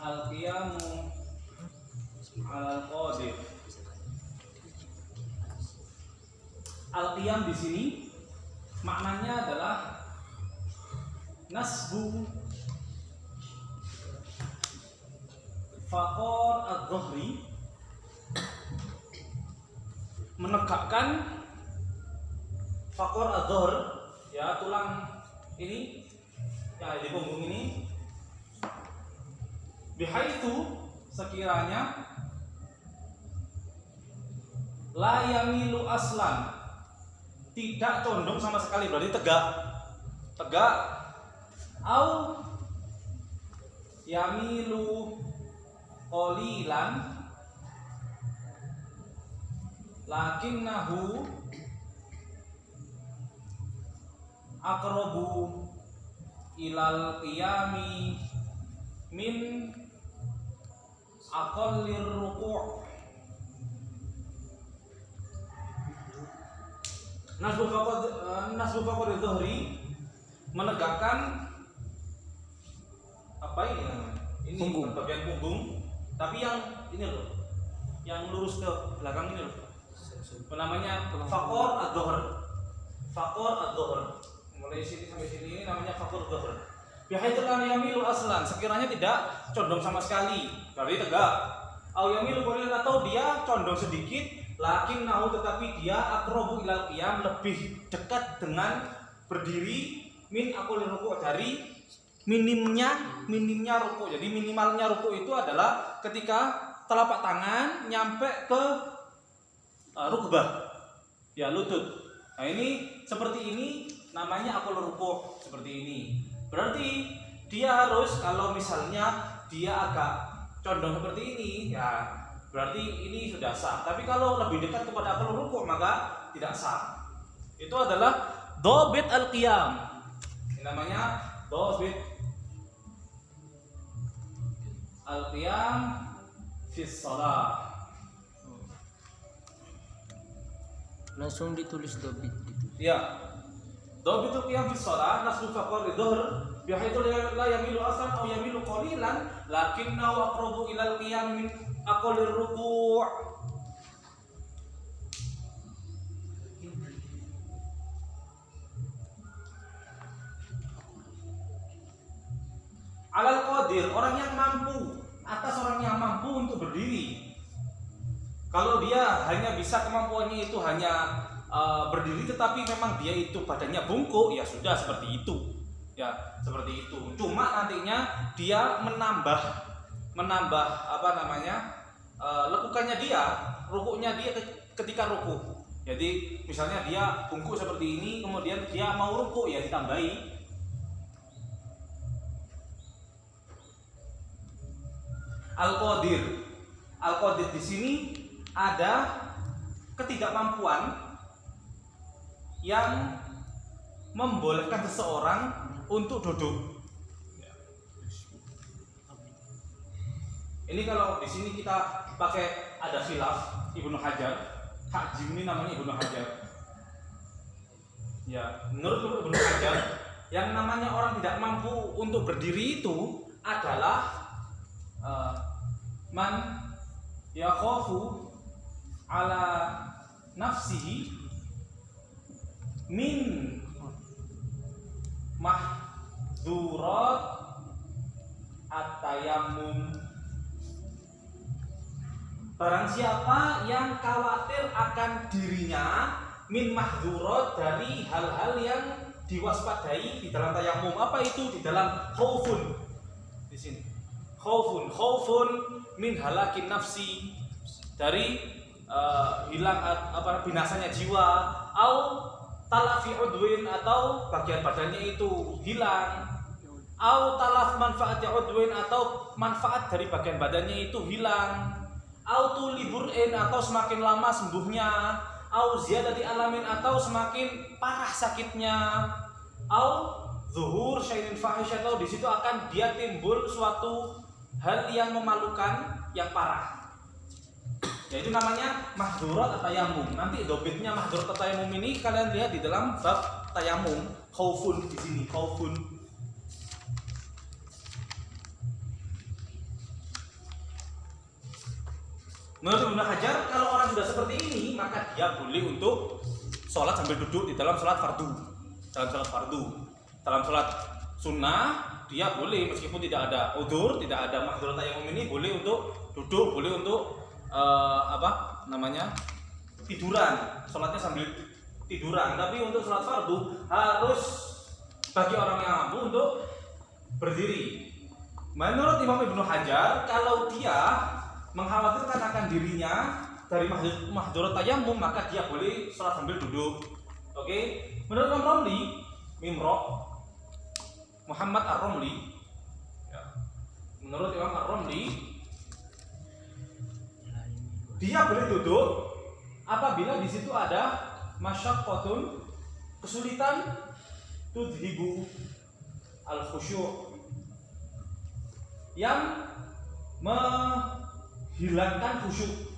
Al-qiyamu 'alal qadir. Al-qiyam di sini maknanya adalah nasbu faqar adh-dhahri, menegakkan faqar adh-dhahr, ya tulang ini yang ada di punggung ini, bihaitsu sekiranya la yamilu aslan, tidak condong sama sekali, berarti tegak, au yamilu qalilan lakinnahu aqrabu ilal qiyami min aqallir ruku'. Nasbu faqar dhuhri, menegakkan apa ini namanya? Ini punggung. bagian punggung, tapi yang ini loh, yang lurus ke belakang ini loh. Namanya faqar adh-dhahr. Faqar adh-dhahr. Mulai sini sampai sini ini namanya faqar adh-dhahr. Bihaitsu la yamilu aslan, sekiranya tidak condong sama sekali, berarti tegak. Au yamilu qalilan, atau dia condong sedikit, lakinnahu, tetapi dia aqrabu ilal qiyam, lebih dekat dengan berdiri, min aqallir ruku', dari minimnya ruku'. Jadi minimalnya ruku' itu adalah ketika telapak tangan nyampe ke rukbah, ya lutut. Nah ini seperti ini namanya aqallir ruku', seperti ini. Berarti dia harus, kalau misalnya dia agak condong seperti ini, ya berarti ini sudah sah. Tapi kalau lebih dekat kepada aqallir ruku' maka tidak sah. Itu adalah dhabit al-qiyam. Ini namanya dhabit al-qiyam fi shalah. Langsung ditulis dobit gitu. Ya. Dhabitul qiyam fi shalah nasbu faqar dhuhr bihaitsu la yamilu aslan aw yamilu qalilan lakinnahu aqrabu ilal qiyam min aqallir ruku'. Alal qadir, orang yang mampu, atas orang yang mampu untuk berdiri. Kalau dia hanya bisa, kemampuannya itu hanya berdiri, tetapi memang dia itu badannya bungkuk, ya sudah seperti itu, ya seperti itu. Cuma nantinya dia menambah apa namanya, lekukannya dia, rukuknya dia ketika ruku. Jadi misalnya dia bungkuk seperti ini, kemudian dia mau ruku, ya ditambahi. Al-qadir di sini ada ketidakmampuan yang membolehkan seseorang untuk duduk. Ini kalau di sini kita pakai ada khilaf Ibnu Hajar, Hakjim ini namanya Ibnu Hajar. Ya, menurut Ibnu Hajar, yang namanya orang tidak mampu untuk berdiri itu adalah man yakhafu ala nafsihi min mahdurat at-tayammum. Barang siapa yang khawatir akan dirinya min mahdurat, dari hal-hal yang diwaspadai di dalam tayamum. Apa itu? Di dalam khaufun. Di sini. Khaufun min halakin nafsi, dari hilang apa binasanya jiwa, au talafi udwin, atau bagian badannya itu hilang, au talaf manfaati udwin, atau manfaat dari bagian badannya itu hilang, au tuliburin, atau semakin lama sembuhnya, au ziyadati alamin, atau semakin parah sakitnya, au zuhur syai'in fahish, atau di situ akan dia timbul suatu hal yang memalukan, yang parah. Yaitu namanya mahdurat at-tayammum. Nanti dobitnya mahdurat at-tayammum ini kalian lihat di dalam bab tayammum, khaufun di sini, khaufun. Menurut Ibnu Hajar, kalau orang sudah seperti ini, maka dia boleh untuk sholat sambil duduk di dalam sholat fardu. Dalam sholat sunnah, dia boleh meskipun tidak ada udzur, tidak ada mahdzur tayammum ini, boleh untuk duduk, boleh untuk tiduran, sholatnya sambil tiduran. Tapi untuk sholat fardu harus bagi orang yang mampu untuk berdiri. Menurut Imam Ibnu Hajar, kalau dia mengkhawatirkan akan dirinya dari mahdzur tayammum, maka dia boleh sholat sambil duduk. Oke? Menurut Imam Romli, Muhammad Ar-Romli, ya. Menurut Imam Ar-Romli, dia boleh duduk apabila di situ ada masyaqqatun, kesulitan, tudhibu al-khusyu', yang menghilangkan khusyuk.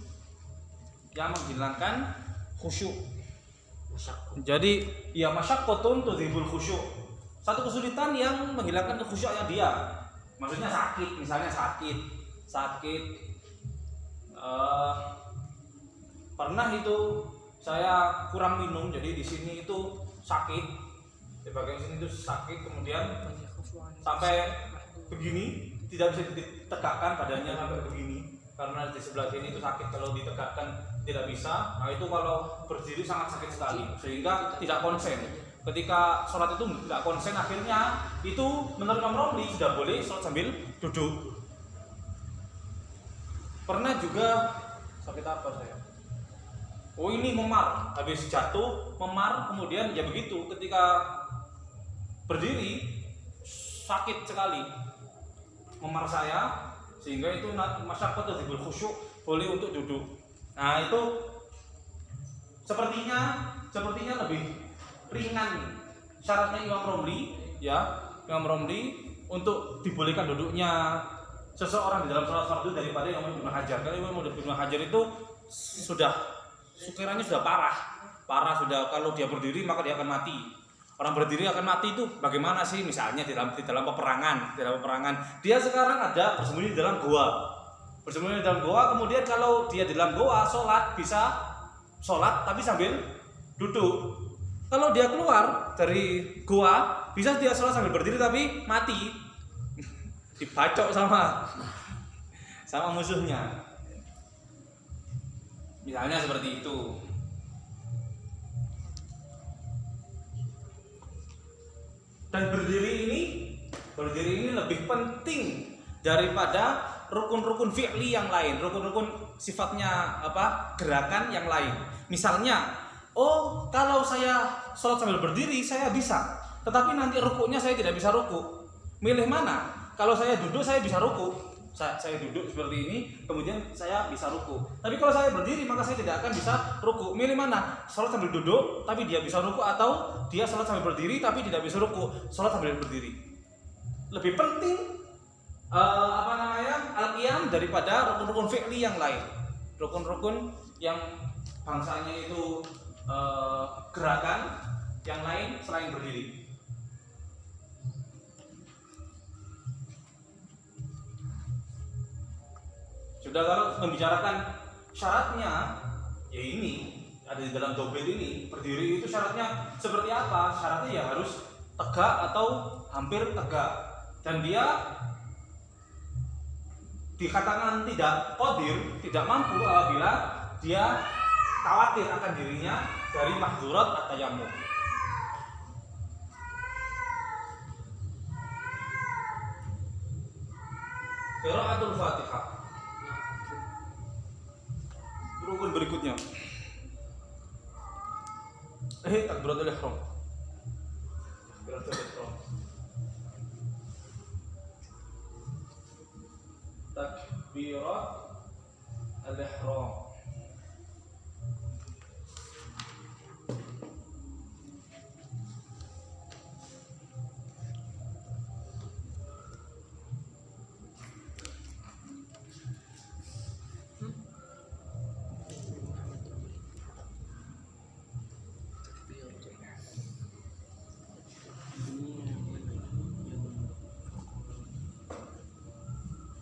Jadi ya masyaqqatun tudhibul khusyuk. Satu kesulitan yang menghilangkan kekhusyuknya dia. Maksudnya sakit, misalnya sakit. Pernah itu saya kurang minum, jadi di sini itu sakit. Di bagian sini itu sakit, kemudian sampai begini, tidak bisa ditegakkan badannya sampai begini. Karena di sebelah sini itu sakit, kalau ditegakkan tidak bisa. Nah itu kalau berdiri sangat sakit sekali, sehingga tidak konsen. Ketika sholat itu tidak konsen, akhirnya itu menurut Imam Romli sudah boleh sholat sambil duduk. Pernah juga sakit apa saya? Oh ini memar, habis jatuh memar, kemudian ya begitu. Ketika berdiri sakit sekali memar saya, sehingga itu masyaqqat tudhibul khusyuk, boleh untuk duduk. Nah itu sepertinya lebih ringan syaratnya Imam Romli, ya. Imam Romli untuk dibolehkan duduknya seseorang di dalam sholat fardu daripada Imam Ibnu Hajar. Karena Imam Ibnu Hajar itu sukirannya sudah parah sudah. Kalau dia berdiri maka dia akan mati. Orang berdiri akan mati itu bagaimana sih? Misalnya di dalam peperangan, dia sekarang ada bersembunyi di dalam goa. Kemudian kalau dia di dalam goa sholat, bisa sholat tapi sambil duduk. Kalau dia keluar dari goa, bisa dia sholat sambil berdiri tapi mati. Dibacok sama musuhnya. Misalnya seperti itu. Dan berdiri ini lebih penting daripada rukun-rukun fi'li yang lain, rukun-rukun sifatnya gerakan yang lain. Misalnya, kalau saya sholat sambil berdiri saya bisa, tetapi nanti rukuknya saya tidak bisa rukuk. Milih mana? Kalau saya duduk saya bisa rukuk. Saya duduk seperti ini, kemudian saya bisa ruku. Tapi kalau saya berdiri, maka saya tidak akan bisa ruku. Milih mana? Sholat sambil duduk, tapi dia bisa ruku, atau dia sholat sambil berdiri, tapi tidak bisa ruku. Sholat sambil berdiri. Lebih penting al-qiyam daripada rukun-rukun fi'li yang lain. Rukun-rukun yang bangsanya itu gerakan, yang lain selain berdiri. Sudah, kalau membicarakan syaratnya, ya ini ada di dalam dobel ini. Berdiri itu syaratnya seperti apa? Syaratnya ya harus tegak atau hampir tegak, dan dia dikatakan tidak qadir, tidak mampu apabila dia khawatir akan dirinya dari mahzurat at-tayammum. Qiraatul Fatihah. Rukun berikutnya takbiratul ihram. Takbiratul ihram.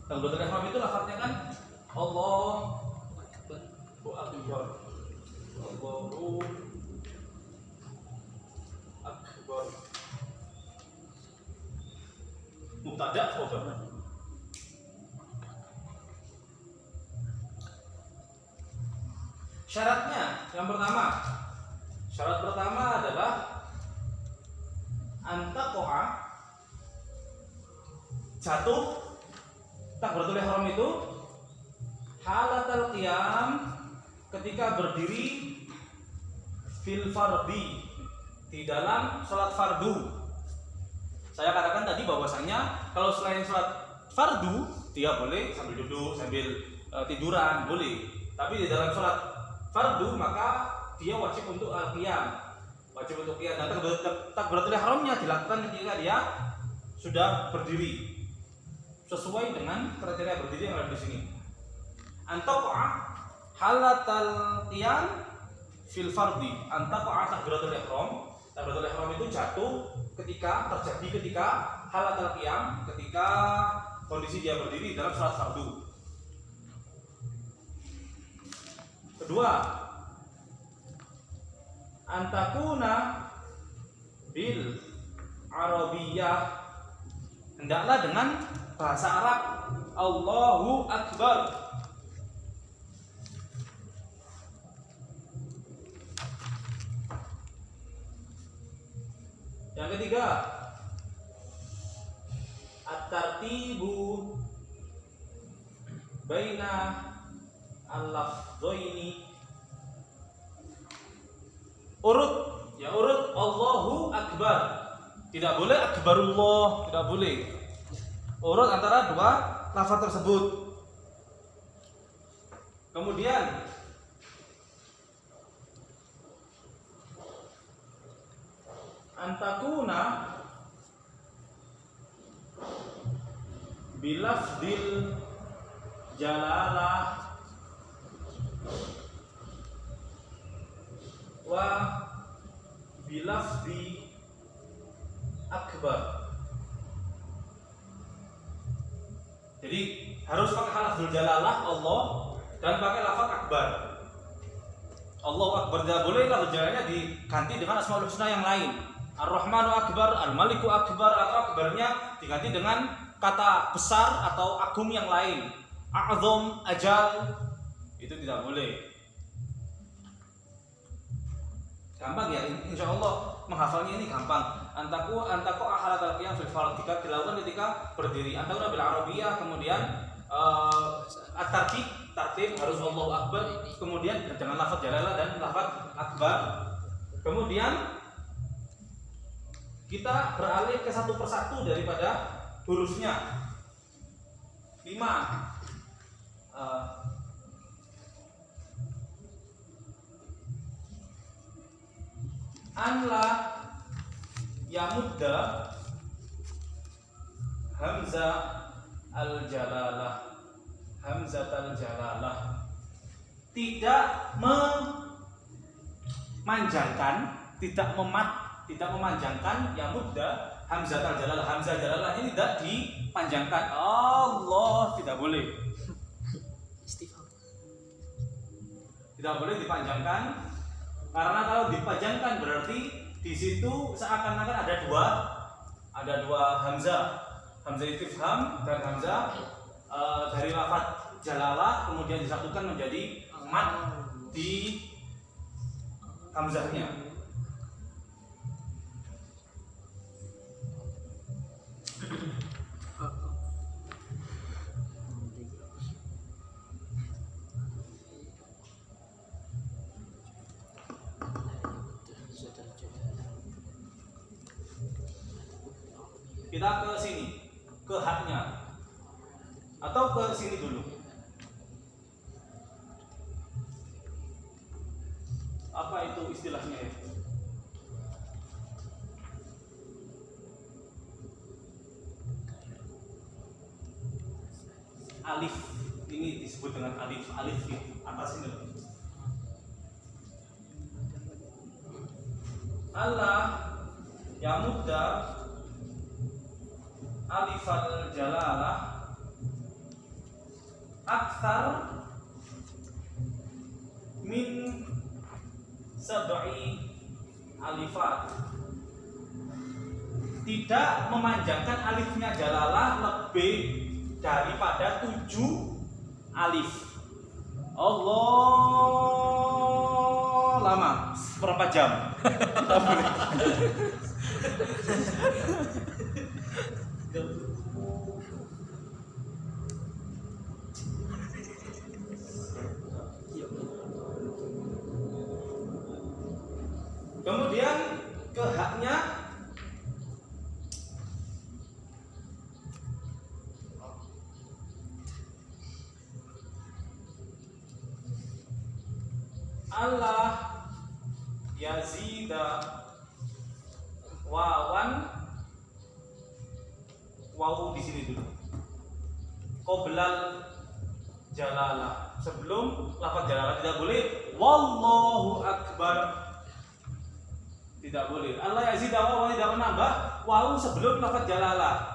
Takbiratul ihram itu lafadznya kan Allah akbar. Allahu akbar. Mubtada khabar. Syaratnya yang pertama, syarat pertama adalah antaqo'a, jatuh takbiratul ihram itu halatal qiyam, ketika berdiri, fil fardi, di dalam sholat fardu. Saya katakan tadi bahwasanya kalau selain sholat fardu dia boleh sambil duduk, sambil tiduran boleh, tapi di dalam sholat fardu maka dia wajib untuk qiyam, wajib untuk qiyam. Dan takbiratul ihramnya dilakukan ketika dia sudah berdiri sesuai dengan kriteria berdiri yang ada di sini. Antaqa'a halatal qiyam fil fardi. Antaqa'a takbiratul ihram. Takbiratul ihram itu jatuh ketika halatal qiyam, ketika kondisi dia berdiri dalam salat fardu. Kedua, antakuna bil arabiyah, hendaklah dengan bahasa Arab. Allahu akbar. Yang ketiga, at-tartibu baina al-lafdhaini, urut Allahu akbar. Tidak boleh akbarullah, tidak boleh. Urut antara dua lafaz tersebut. Kemudian antakuna bilafdil jalalah wa bilafdi akbar. Jadi harus pakai lafzul jalalah Allah dan pakai lafaz akbar. Allahu akbar tidak boleh, lafzul jalalahnya diganti dengan asmaul husna yang lain. Ar-Rahmanu akbar, Al-Maliku akbar, atau akbarnya diganti dengan kata besar atau agung yang lain. A'zam, ajal, itu tidak boleh. Gampang ya, insya Allah menghafalnya ini gampang. Antaku halatal qiyam fil fard, dilakukan ketika berdiri. Antaku bil arabiyah, kemudian tartib harus Allahu akbar, kemudian dengan lafaz jalalah dan lafaz akbar. Kemudian kita beralih ke satu persatu daripada hurufnya. 5. Anla yamudda hamzah al-jalalah, hamzah al-jalalah, tidak memanjangkan, tidak memanjangkan yamudda hamzah al-jalalah. Hamzah jalalah ini tidak dipanjangkan. Allah, tidak boleh. Tidak boleh dipanjangkan, karena kalau dipanjangkan berarti di situ seakan-akan ada dua hamzah, hamzah istifham dan hamzah dari lafaz jalalah, kemudian disatukan menjadi mat di hamzahnya. Kita ke sini, ke haknya, atau ke sini dulu. Apa itu istilahnya itu? Alif, ini disebut dengan alif gitu, atas ini. Allah yamudda alifal jalalah akthar min sab'i alifat. Tidak memanjangkan alifnya jalalah lebih daripada 7 alif. Allah lama berapa jam? Kemudian ke haknya Allah yazida wawan, wawu di sini dulu. Qoblal jalalah, sebelum lafaz jalalah tidak boleh. Wallahu akbar, tidak boleh. Allah yazida wawan, tidak menambah wawu sebelum lafaz jalalah.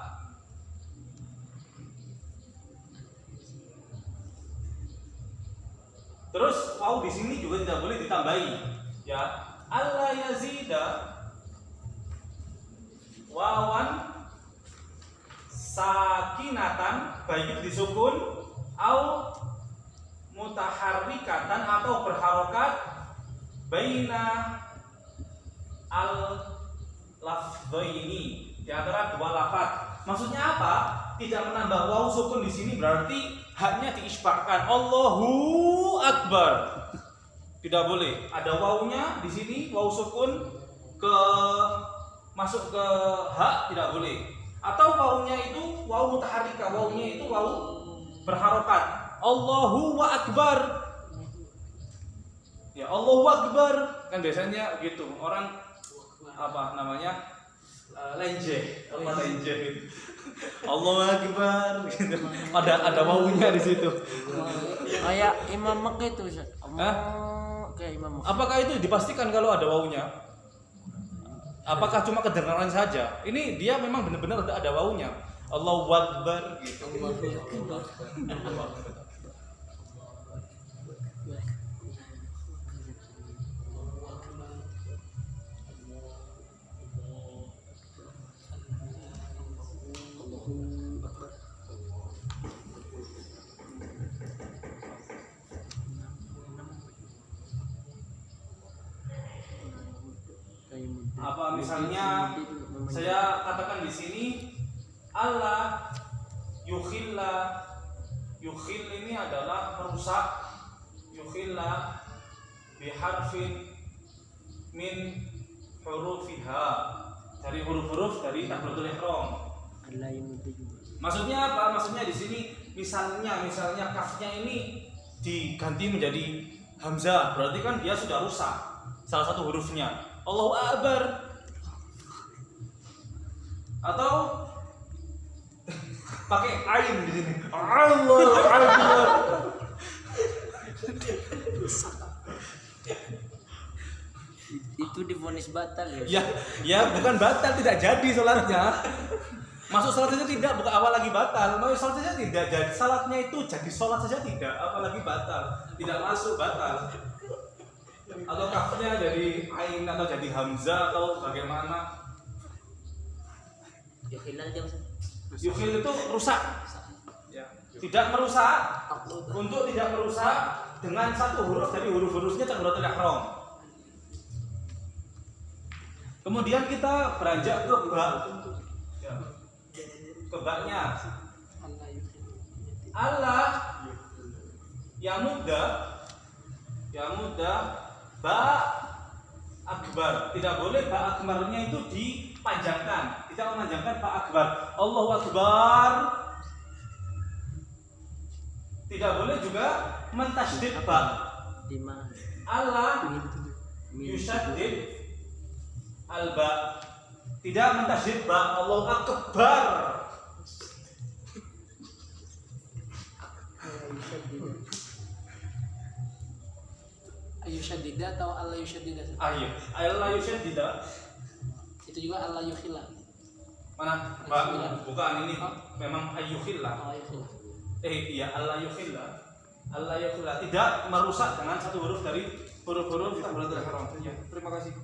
Terus wawu di sini juga tidak boleh ditambahi, ya. Allah yazida wawan sakinatan, baik itu disukun au mutaharrikatan atau berharokat baina al lafdhaini, di antara dua lafaz. Maksudnya apa? Tidak menambah wawu sukun di sini berarti haknya diisbahkan Allahu akbar. Tidak boleh. Ada wawunya di sini, wawu sukun ke masuk ke hak tidak boleh. Atau wawunya itu wawu mutaharrika, wawunya itu wawu berharokat. Allahu akbar. Ya, Allahu akbar. Kan biasanya gitu. Orang apa namanya? Lenje, apa lenje gitu. Allahu akbar gitu. Ada wawunya di situ. Kayak Imam Mek itu, Ustaz. Kayak Imam Mek. Apakah itu dipastikan kalau ada wawunya? Apakah cuma kedengaran saja? Ini dia memang benar-benar ada wawunya. Allahu akbar gitu. Apa misalnya saya katakan di sini Allah yukhilla, yukhil ini adalah merusak, yukhilla biharfin min hurufiha, dari huruf-huruf dari takbiratul ihram. Maksudnya apa? Maksudnya di sini misalnya kafnya ini diganti menjadi hamzah, berarti kan dia sudah rusak salah satu hurufnya. Allahu akbar. Atau pakai ain di sini. Allahu akbar. Itu divonis batal Ya, ya. ya bukan batal, tidak jadi salatnya. Masuk salat saja tidak, bukan awal lagi batal. Mau salat saja tidak jadi, salatnya itu jadi salat saja tidak, apalagi batal. Tidak masuk batal. Atau kafnya jadi ain atau jadi hamzah atau bagaimana? Yukhil itu rusak. Ya. Tidak merusak. Untuk tidak merusak dengan satu huruf dari huruf-hurufnya takbiratul ihram. Kemudian kita beranjak ke ba. Ya. Ke ba-nya. Allah yamuda ba akbar. Tidak boleh ba akbarnya itu dipanjangkan. Tidak memanjangkan ba akbar. Allahu akbar. Tidak boleh juga mentasydid ba. Allah yusaddid al ba. Tidak mentasydid ba. Allahu akbar. Ayushaddida atau Allah yushaddida? Ayo, Allah yushaddida. Itu juga Allah yukhilla. Mana? Bukan ini. Memang ayyukhilla. Allah yukhilla. Iya, Allah yukhilla. Allah yukhilla tidak merusak dengan satu huruf dari huruf-huruf takbiratul ihram. Ya, terima kasih.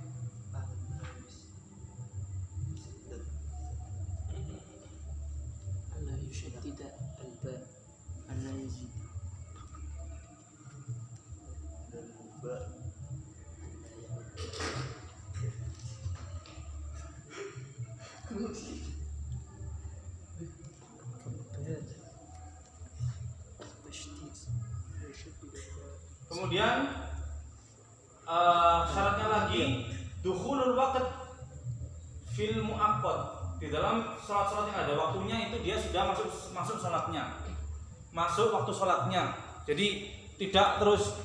alla yushaddida al-ba. Allah yazid. Kemudian syaratnya lagi dukhulul waqt fil muaqqat. Di dalam salat-salat yang ada waktunya itu dia sudah masuk salatnya. Masuk waktu salatnya. Jadi tidak terus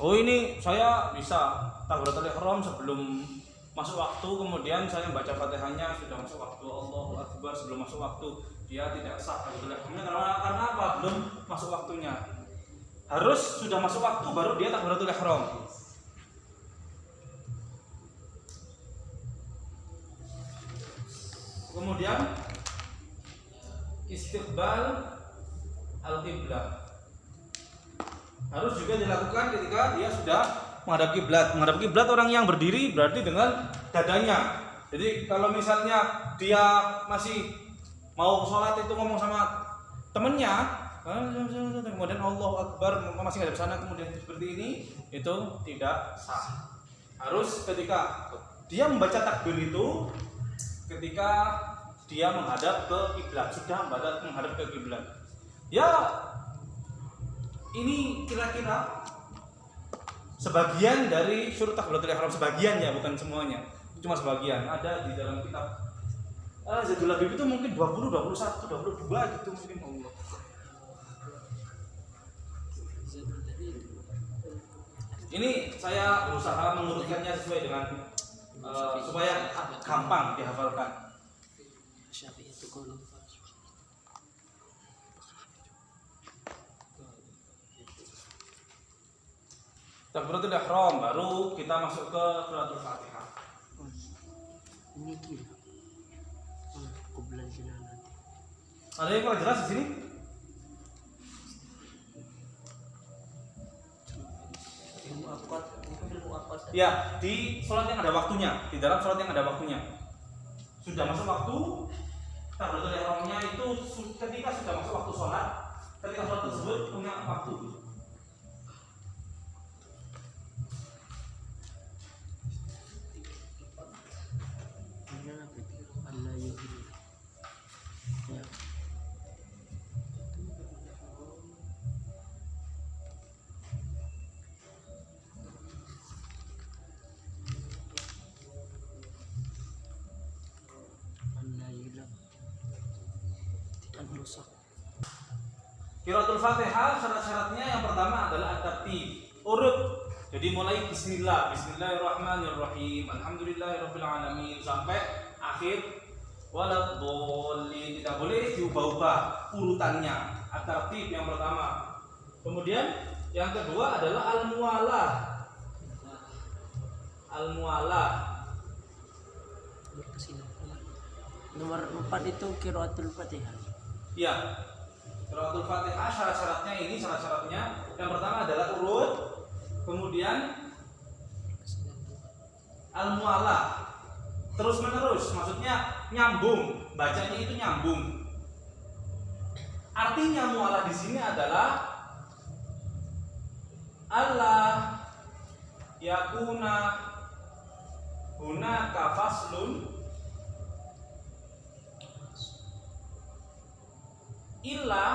oh ini saya bisa takbiratul ihram sebelum masuk waktu, kemudian saya membaca Fatihahnya sudah masuk waktu, Allahu Akbar sebelum masuk waktu, dia tidak sah takbiratul ihramnya karena apa? Belum masuk waktunya. Harus sudah masuk waktu baru dia takbiratul ihram. Kemudian istiqbal al-qiblah harus juga dilakukan ketika dia sudah menghadap kiblat. Menghadap kiblat orang yang berdiri berarti dengan dadanya. Jadi kalau misalnya dia masih mau sholat itu ngomong sama temennya, kemudian Allahu Akbar masih ngadep sana kemudian seperti ini, itu tidak sah. Harus ketika dia membaca takbir itu ketika dia menghadap ke kiblat, sudah menghadap ke kiblat. Ya, ini kira-kira sebagian dari syurut takbiratul ihram, sebagian ya, bukan semuanya, cuma sebagian. Ada di dalam kitab Zadul Labib itu mungkin 20, 21, 22 gitu mungkin Allah. Ini saya berusaha mengurutkannya sesuai dengan supaya gampang dihafalkan. Syafi'i itu qaulun Takbiratul ihram baru kita masuk ke suratul Fatihah. Ini kira. Aku belajar nanti. Ada yang kurang jelas di sini? Ya, di sholat yang ada waktunya, di dalam sholat yang ada waktunya. Sudah masuk waktu, takbiratul ihramnya itu ketika sudah masuk waktu sholat, ketika sholat tersebut punya waktu. Allah yazid. Ya. Allah hilang. Tidak merusak. Qiraatul Fatihah syarat-syaratnya yang pertama adalah at-tartib, urut. Jadi mulai bismillah, bismillahirrahmanirrahim, alhamdulillahirabbil alamin sampai akhir waladhdallin. Tidak boleh diubah-ubah urutannya. At-tartib yang pertama. Kemudian yang kedua adalah al-muwalah. Al-muwalah. Nomor 4 itu qiraatul Fatihah. Ya. Qiraatul Fatihah syarat-syaratnya ini syarat-syaratnya yang pertama adalah urut, kemudian al-muwalah. Terus menerus, maksudnya nyambung, bacanya itu nyambung. Artinya muwalah di sini adalah Allah yakuna hunaka faslun illa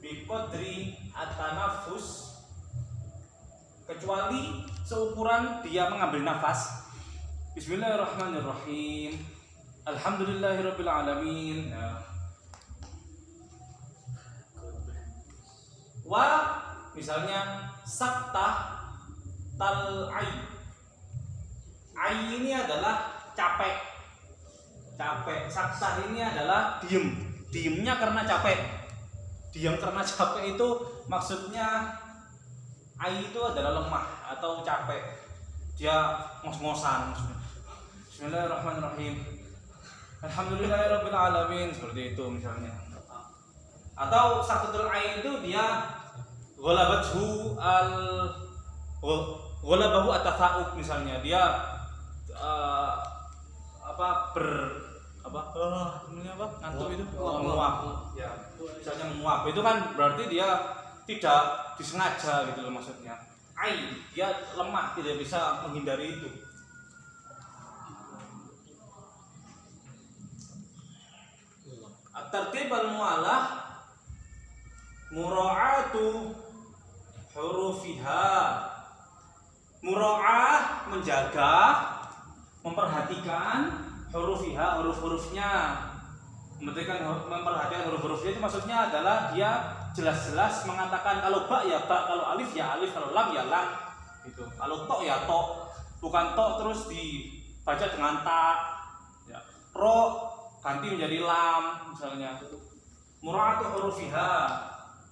biqadri at-tanaffus, kecuali seukuran dia mengambil nafas. Bismillahirrahmanirrahim, alhamdulillahirabbil alamin. Wa misalnya saktah tal'ai. Ai ini adalah capek. Saktah ini adalah diem. Diemnya karena capek. Diam karena capek itu maksudnya ai itu adalah lemah atau capek. Dia ngos-ngosan. Bismillahirrahmanirrahim, alhamdulillahirabbil alamin, seperti itu misalnya. Atau saktatul ain itu dia ghalabathu Ghalabahu at-tafa'ub misalnya dia ngantuk itu menguap ya, misalnya menguap itu kan berarti dia tidak disengaja gitu loh maksudnya. Dia lemah, tidak bisa menghindari itu. At-tartib al-mu'alah mura'atu hurufiha. Mura'ah menjaga, memperhatikan hurufiha, huruf-hurufnya. Memperhatikan huruf-hurufnya itu maksudnya adalah dia jelas-jelas mengatakan kalau ba ya ba, kalau alif ya alif, kalau lam ya lam gitu. Kalau to ya to, bukan to terus dibaca dengan ta ya. Ro ganti menjadi lam misalnya. Mura'atu hurufiha.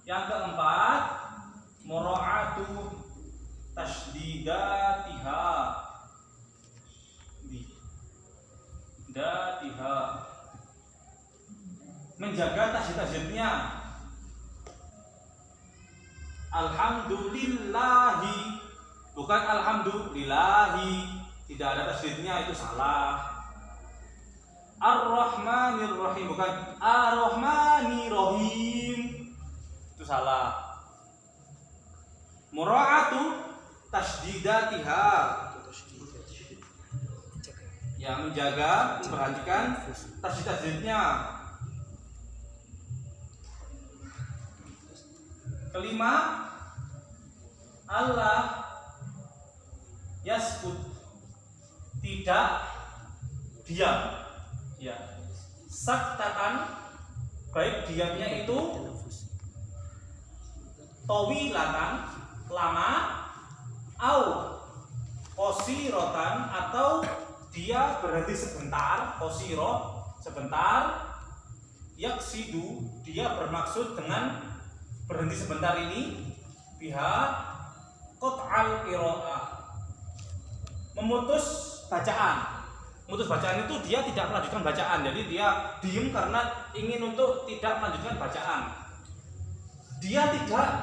Yang keempat, mura'atu tasydidatiha. Menjaga tasydid-tasydidnya. Alhamdulillahi, bukan alhamdulillahi, tidak ada tasydidnya, itu salah. Ar-Rahmanir-Rahim, bukan Ar-Rahmanir-Rahim, itu salah. Mura'atu tasydidatiha, ya menjaga, memperhatikan tasydid-tasydidnya. Kelima, Allah yaskut, tidak diam ya. Saktatan, baik diamnya itu tawilatan, lama, au qasirotan, atau dia berhenti sebentar, qasiro sebentar, yaksidu, dia bermaksud dengan berhenti sebentar ini pihak qat'al qira'ah, memutus bacaan. Memutus bacaan itu dia tidak melanjutkan bacaan, jadi dia diam karena ingin untuk tidak melanjutkan bacaan. Dia tidak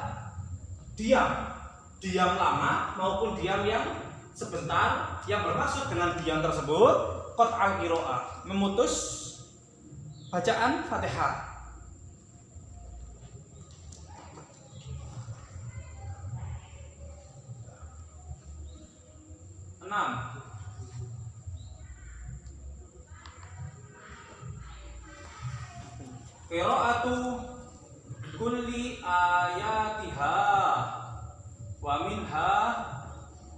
diam lama maupun diam yang sebentar, yang bermaksud dengan diam tersebut qat'al qira'ah, memutus bacaan Fatihah. 6. Qira'atu kulli ayatiha wa minha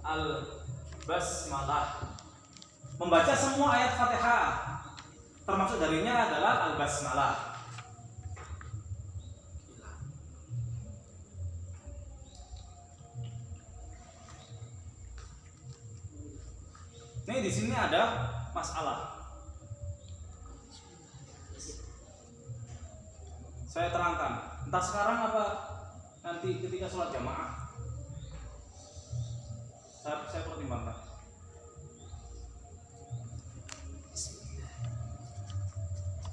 al-basmalah. Membaca semua ayat Fatihah, termasuk darinya adalah al-basmalah. Ini di sini ada masalah. Saya terangkan, entah sekarang apa nanti ketika sholat jamaah. Saya pertimbangkan.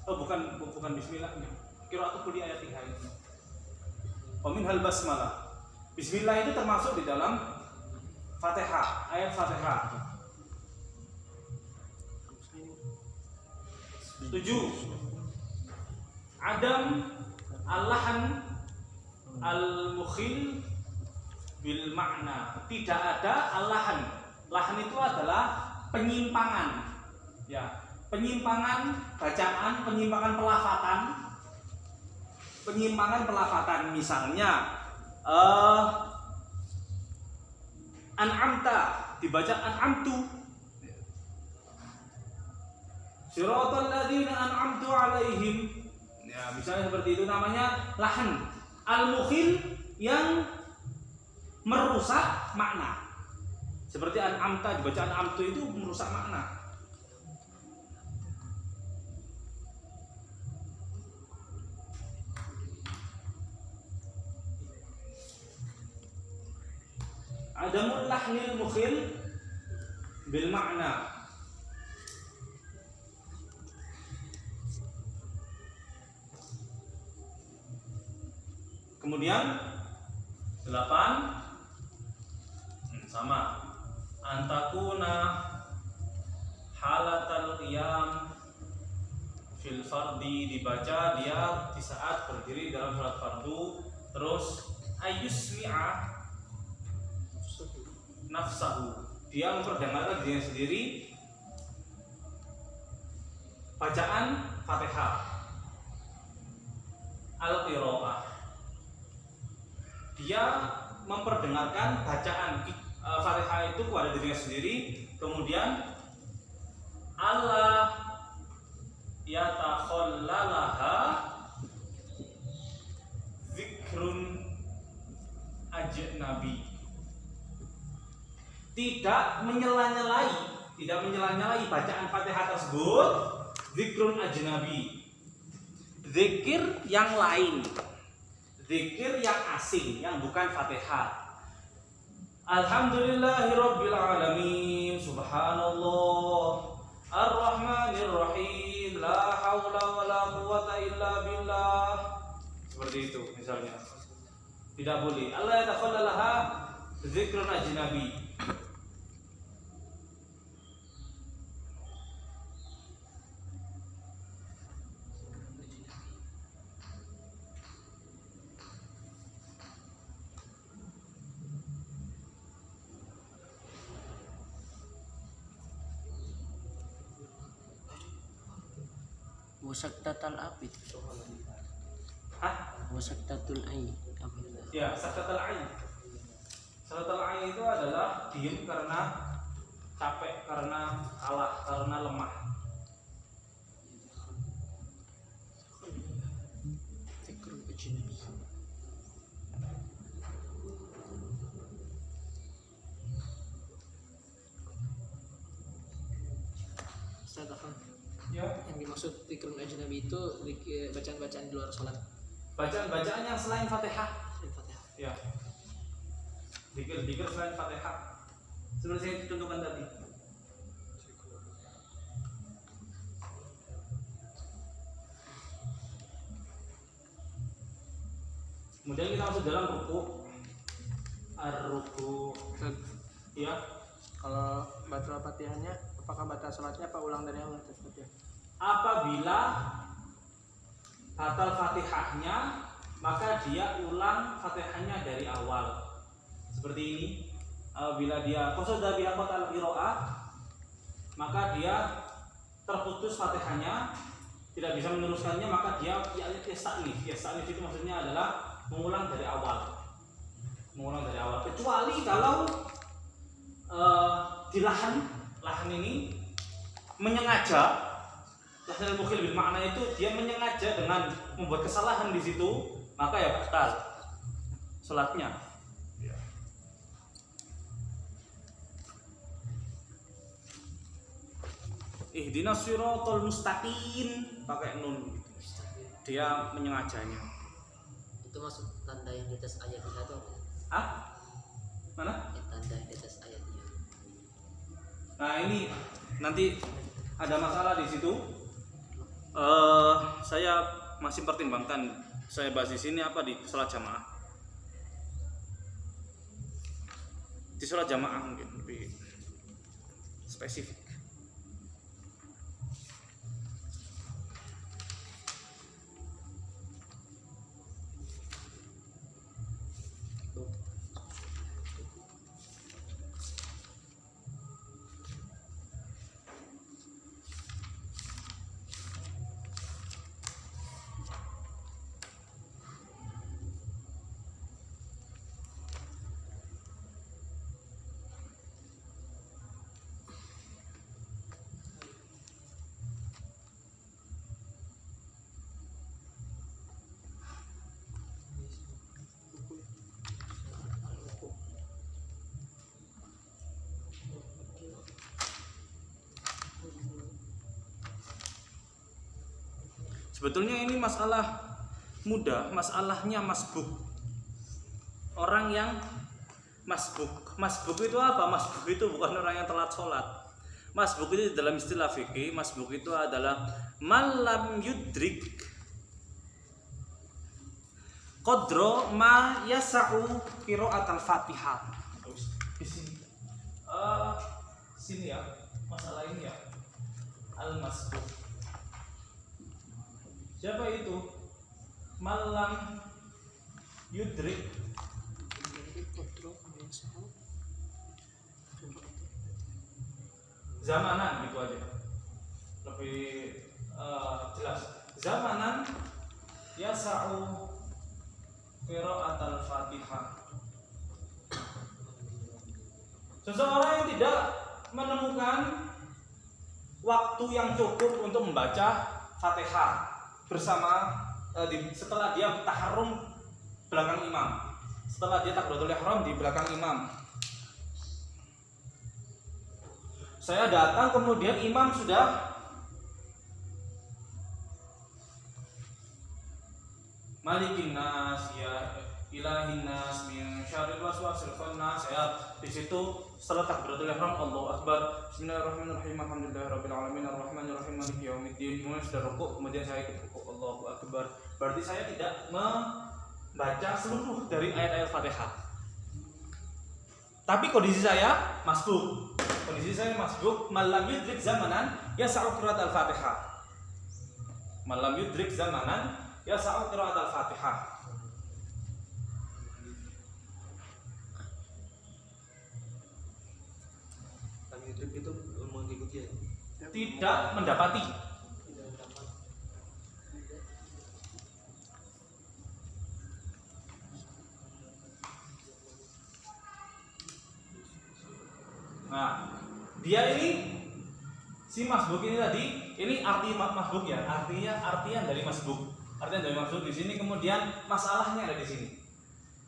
Oh bukan bismillah. Qira'atu kulli ayatiha itu. Wa minhal basmalah. Bismillah itu termasuk di dalam Fatihah, ayat Fatihah. 7. Adam al-lahan al-mukhil bil makna. Tidak ada al-lahan. Lahan itu adalah penyimpangan. Ya, penyimpangan bacaan, penyimpangan pelafatan. Penyimpangan pelafatan misalnya an'amta dibaca an'amtu. Siratal ladzina an'amtu 'alaihim. Ya, misalnya seperti itu, namanya lahan al-mukhil, yang merusak makna. Seperti an'amta dibaca an'amtu itu merusak makna. Adamul lahnil mukhil bil makna. Kemudian 8, sama antakuna halatal qiyam fil fardi, dibaca dia di saat berdiri dalam salat fardu. Terus ayusmi'a nafsahu, dia memperdengarkan dirinya sendiri bacaan Fatihah al-qiraah, dia memperdengarkan bacaan Fatihah itu kepada dirinya sendiri. Kemudian Allah yatakhallalaha zikrun ajnabi, tidak menyela-nyelai bacaan Fatihah tersebut. Zikrun ajnabi, zikir yang lain, zikir yang asing, yang bukan Fatihah. Alhamdulillahirabbil alamin, subhanallah, ar-rahmanir-rahim, la haula wala quwwata illa billah. Seperti itu misalnya. Tidak boleh. Allah yatakhallalaha zikrun ajnabi. Wasaktatal apit. Hah? Wasaktatul ain. Apa? Ya, saktatul ain. Saktatul ain itu adalah diam karena capek, karena kalah, karena lemah. Zikrun ajnabi. Ustaz Afan, Ya, yang dimaksud zikrun ajnabi itu bacaan-bacaan di luar sholat. bacaan-bacaan yang selain Fatihah. Al-Fatihah. Ya. Zikir-zikir selain Fatihah. Seperti saya contohkan tadi. Kemudian kita masuk dalam ruku. Ar-ruku. Ustaz, Ya. kalau batal Fatihahnya, apakah batal sholatnya apa ulang dari awal? Fatihah. Apabila batal Fatihahnya, maka dia ulang Fatihahnya dari awal. Seperti ini. Apabila dia qasada biha qatal qiraah, maka dia terputus Fatihahnya, tidak bisa meneruskannya, maka dia yasta'nif. Yasta'nif itu maksudnya adalah mengulang dari awal. Mengulang dari awal. Kecuali kalau di lahan ini menyengaja. Lahan al-mukhil bil makna itu dia menyengaja dengan membuat kesalahan di situ, maka ya batal salatnya. Ihdinas siratal mustaqim pakai nun. Dia menyengajanya. Itu maksud tanda yang di atas ayatnya atau apa? Ah? Mana? Ya, tanda yang di atas ayatnya. Nah, ini nanti ada masalah di situ. Saya masih pertimbangkan. Saya bahas di sini apa di sholat jamaah. Di sholat jamaah mungkin lebih spesifik. Sebetulnya ini masalah mudah, masalahnya masbuk. Orang yang masbuk. Masbuk itu apa? Masbuk itu bukan orang yang telat sholat. Masbuk itu dalam istilah fikih, masbuk itu adalah malam yudrik qadra ma yasa'u qira'at al-Fatihah. Di sini. sini ya, masalah ini ya. Al-masbuk. Siapa itu? Malam yudrik zamanan, gitu aja lebih jelas. Zamanan yasa'u qira'at al-Fatihah. Seseorang yang tidak menemukan waktu yang cukup untuk membaca Fatihah bersama setelah dia taharrum belakang imam, setelah dia takbiratul ihram di belakang imam. Saya datang kemudian imam sudah Malikin nas ya ilahin nas min syarril waswasil khannas. Saya di situ setelah takbiratul ihram Allahu akbar, bismillahirrahmanirrahim, alhamdulillahirabbil alamin, arrahmanir rahim, maliki yaumiddin. Kemudian sudah rukuk, kemudian saya ikut rukuk Allahu akbar. Berarti saya tidak membaca seluruh dari ayat-ayat Fatihah. Tapi kondisi saya masbuk. Kondisi saya masbuk, malam yudrik zamanan yasa'u qira'at al-Fatihah. Malam yudrik zamanan yasa'u qira'at al-Fatihah. Itu mengikuti ya? Tidak mendapati. Nah, dia ini si masbuk ini tadi, ini arti masbuk ya, artian dari masbuk. Artian dari masbuk di sini, kemudian masalahnya ada di sini.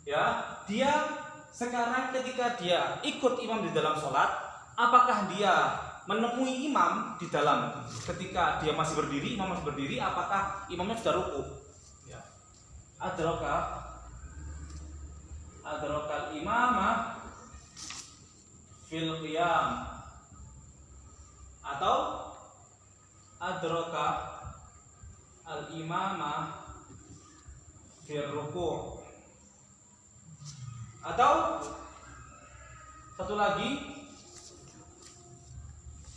Ya, dia sekarang ketika dia ikut imam di dalam sholat, apakah dia menemui imam di dalam ketika dia masih berdiri, imam masih berdiri, apakah imamnya sudah ruku? Ya. Adrokal imamah fil qiyam, atau adroka al imamah fil ruku', atau satu lagi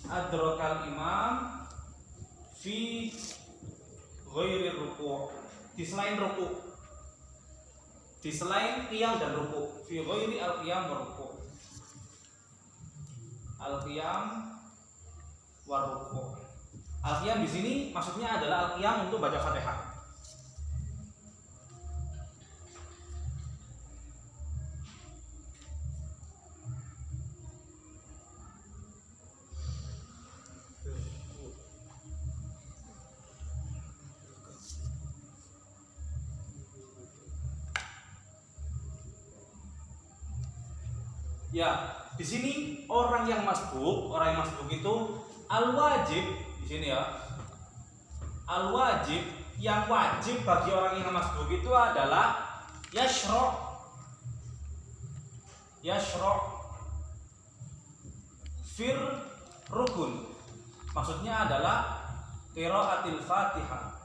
adrokal imam fi ghairi ruku', di selain ruku', di selain qiyam dan ruku', fi ghairi al qiyam wa ruku'. Al-qiyam waruku. Al-qiyam di sini maksudnya adalah al-qiyam untuk baca Fatihah. Ya, di sini orang yang masbuk itu al-wajib di sini ya. Al-wajib, yang wajib bagi orang yang masbuk itu adalah yashra' fir rukun. Maksudnya adalah qiraatil Fatihah.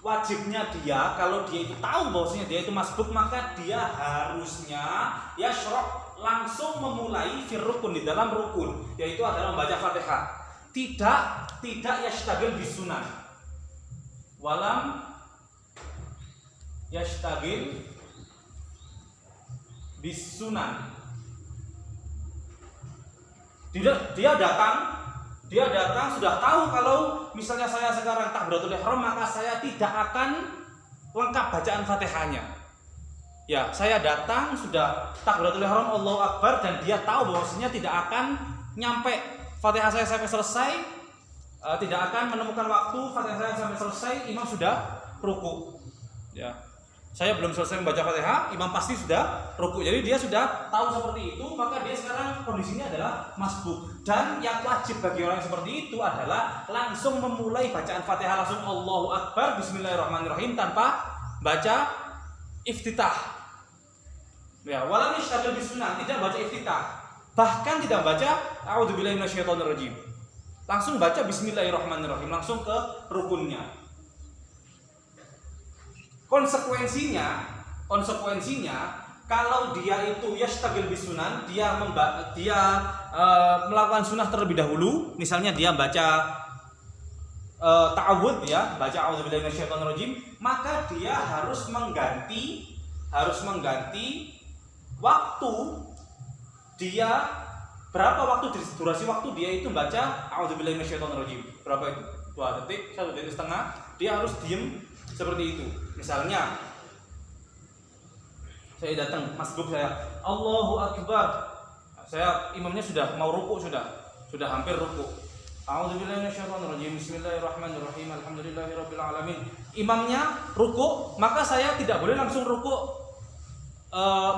Wajibnya dia, kalau dia itu tahu bahwasanya dia itu masbuk, maka dia harusnya yashra' langsung memulai fir rukun, di dalam rukun, yaitu adalah membaca Fatihah. Tidak yashtagil bisunan. Walam yashtagil bisunan. Dia datang sudah tahu kalau misalnya saya sekarang takbiratul ihram, maka saya tidak akan lengkap bacaan Fatihahnya. Ya, saya datang sudah takbiratul ihram Allahu akbar, dan dia tahu bahwasanya tidak akan nyampe Fatihah saya sampai selesai, tidak akan menemukan waktu Fatihah saya sampai selesai, imam sudah ruku. Ya. Saya belum selesai membaca Fatihah, imam pasti sudah ruku. Jadi dia sudah tahu seperti itu, maka dia sekarang kondisinya adalah masbuk. Dan yang wajib bagi orang yang seperti itu adalah langsung memulai bacaan Fatihah, langsung Allahu akbar, bismillahirrahmanirrahim, tanpa baca iftitah. Ya, walam yashtagil bisunan, tidak baca iftitah. Bahkan tidak baca a'udzubillahi minasyaitonirrajim. Langsung baca bismillahirrahmanirrahim, langsung ke rukunnya. Konsekuensinya kalau dia itu yashtagil bisunan, dia melakukan sunnah terlebih dahulu, misalnya dia baca ta'awudz ya, baca a'udzubillahi minasyaitonirrajim, maka dia harus mengganti waktu dia, berapa waktu durasi waktu dia itu baca a'udzubillahi minasyaitonirrajim. Berapa itu? 2 detik, 1 detik setengah, dia harus diem seperti itu. Misalnya saya datang masbuk, saya Allahu Akbar, saya imamnya sudah mau ruku, sudah hampir ruku. A'udzubillahi minasyaitonirrajim. Bismillahirrahmanirrahim. Alhamdulillahirabbil alamin. Imamnya ruku, maka saya tidak boleh langsung ruku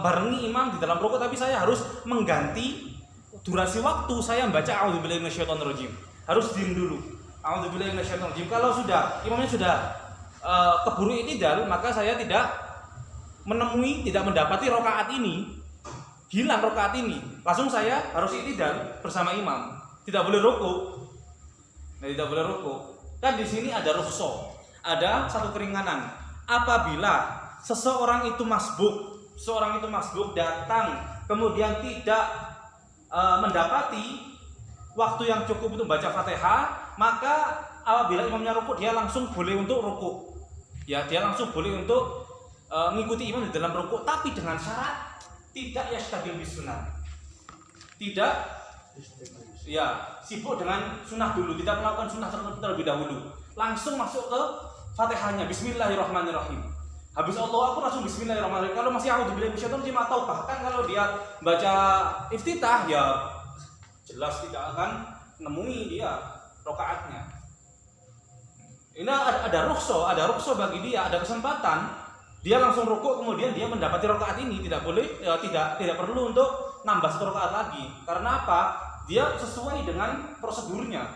barengi imam di dalam ruku, tapi saya harus mengganti durasi waktu saya membaca a'udzubillahi minasyaitonirrajim. Harus diam dulu. A'udzubillahi minasyaitonirrajim. Kalau sudah imamnya sudah keburu i'tidal, maka saya tidak mendapati rakaat ini, hilang rakaat ini, langsung saya harus i'tidal bersama imam, tidak boleh ruku. Nah, tidak boleh ruku. Dan di sini ada rukhsah, ada satu keringanan. Apabila seseorang itu masbuk datang kemudian tidak mendapati waktu yang cukup untuk baca Fatihah, maka apabila imamnya ruku, dia langsung boleh untuk ruku. Ya, dia langsung boleh untuk mengikuti imam di dalam ruku, tapi dengan syarat tidak yashtagil bisunnah. Tidak ya sibuk dengan sunnah dulu, tidak melakukan sunnah terlebih dahulu. Langsung masuk ke Fatihahnya, Bismillahirrahmanirrahim. Habis Allahu Akbar langsung Bismillahirrahmanirrahim. Kalau masih a'udzubillahi minasyaitonirrajim atau bahkan kalau dia baca iftitah, ya jelas tidak akan nemui dia rakaatnya. Ini ada rukhsah bagi dia, ada kesempatan. Dia langsung rukuk kemudian dia mendapati rakaat ini, tidak boleh, tidak perlu untuk nambah 1 rakaat lagi. Karena apa? Dia sesuai dengan prosedurnya.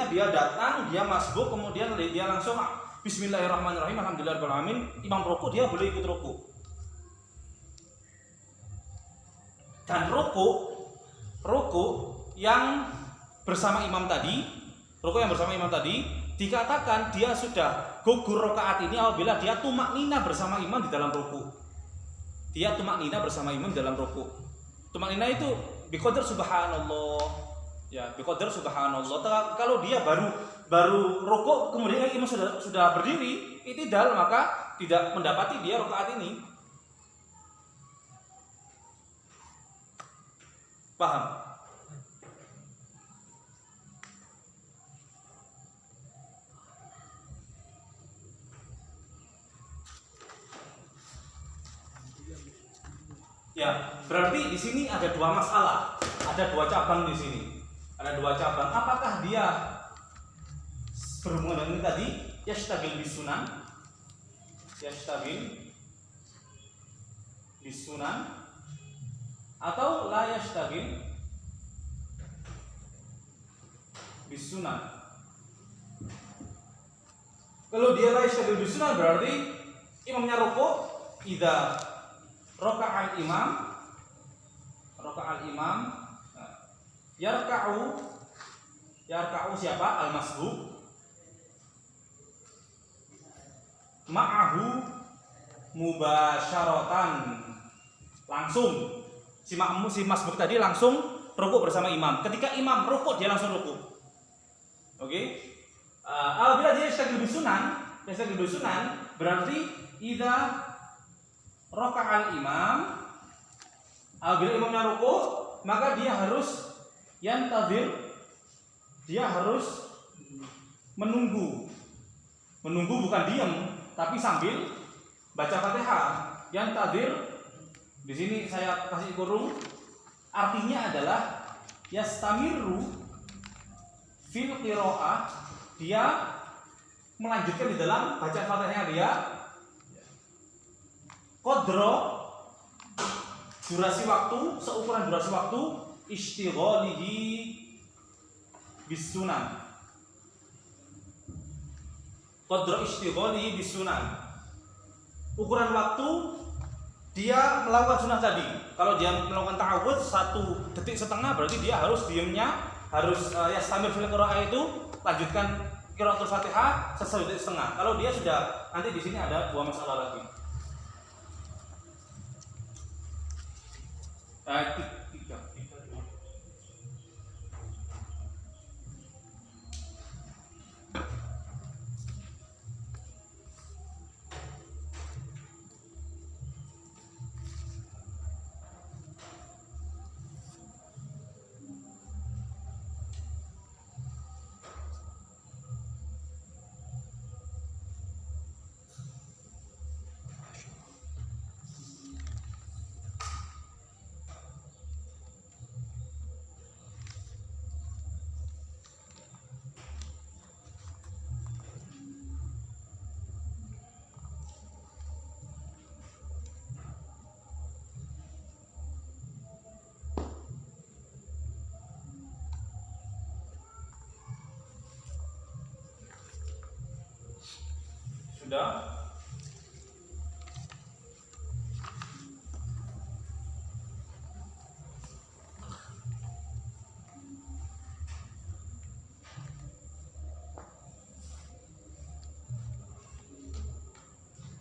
Dia datang, dia masbuk, kemudian dia langsung Bismillahirrahmanirrahim, alhamdulillahirabbil alamin. Imam rukuk, dia boleh ikut rukuk. Dan rukuk yang bersama imam tadi, dikatakan dia sudah gugur rakaat ini apabila dia tumaknina bersama imam di dalam ruku. Tumaknina itu biqadar subhanallah. Ya, biqadar subhanallah. Kalau dia baru ruku kemudian imam sudah berdiri, i'tidal, maka tidak mendapati dia rakaat ini. Paham? Ya, berarti di sini ada 2 masalah, ada 2 cabang di sini. Ada 2 cabang. Apakah dia berhubungan dengan ini tadi, yashtagil bisunan, atau la yashtagil bisunan? Kalau dia la yashtagil bisunan berarti imamnya rukuk, idza Roka'al imam yarka'u siapa? Al-masbuk ma'ahu mubasyaratan, langsung si masbuk tadi langsung rukuk bersama imam. Ketika imam rukuk, dia langsung rukuk. Oke? Apabila dia yashtagil bisunan berarti idza roka'al imam, apabila imamnya rukuk, maka dia harus yantazir, dia harus menunggu bukan diam, tapi sambil baca Fatihah. Yantazir di sini saya kasih kurung, artinya adalah yastamiru fil qiraah, dia melanjutkan di dalam baca Fatihahnya dia. Qadra durasi waktu, seukuran durasi waktu ishtighalihi bisunan. Qadra ishtighalihi bisunan. Ukuran waktu dia melakukan sunnah tadi. Kalau dia melakukan ta'awudz 1 detik setengah, berarti dia harus diamnya, harus yastamir fil qiraah itu lanjutkan qiraatul Fatihah 1 detik setengah. Kalau dia sudah, nanti di sini ada 2 masalah lagi. Tiga. Sudah?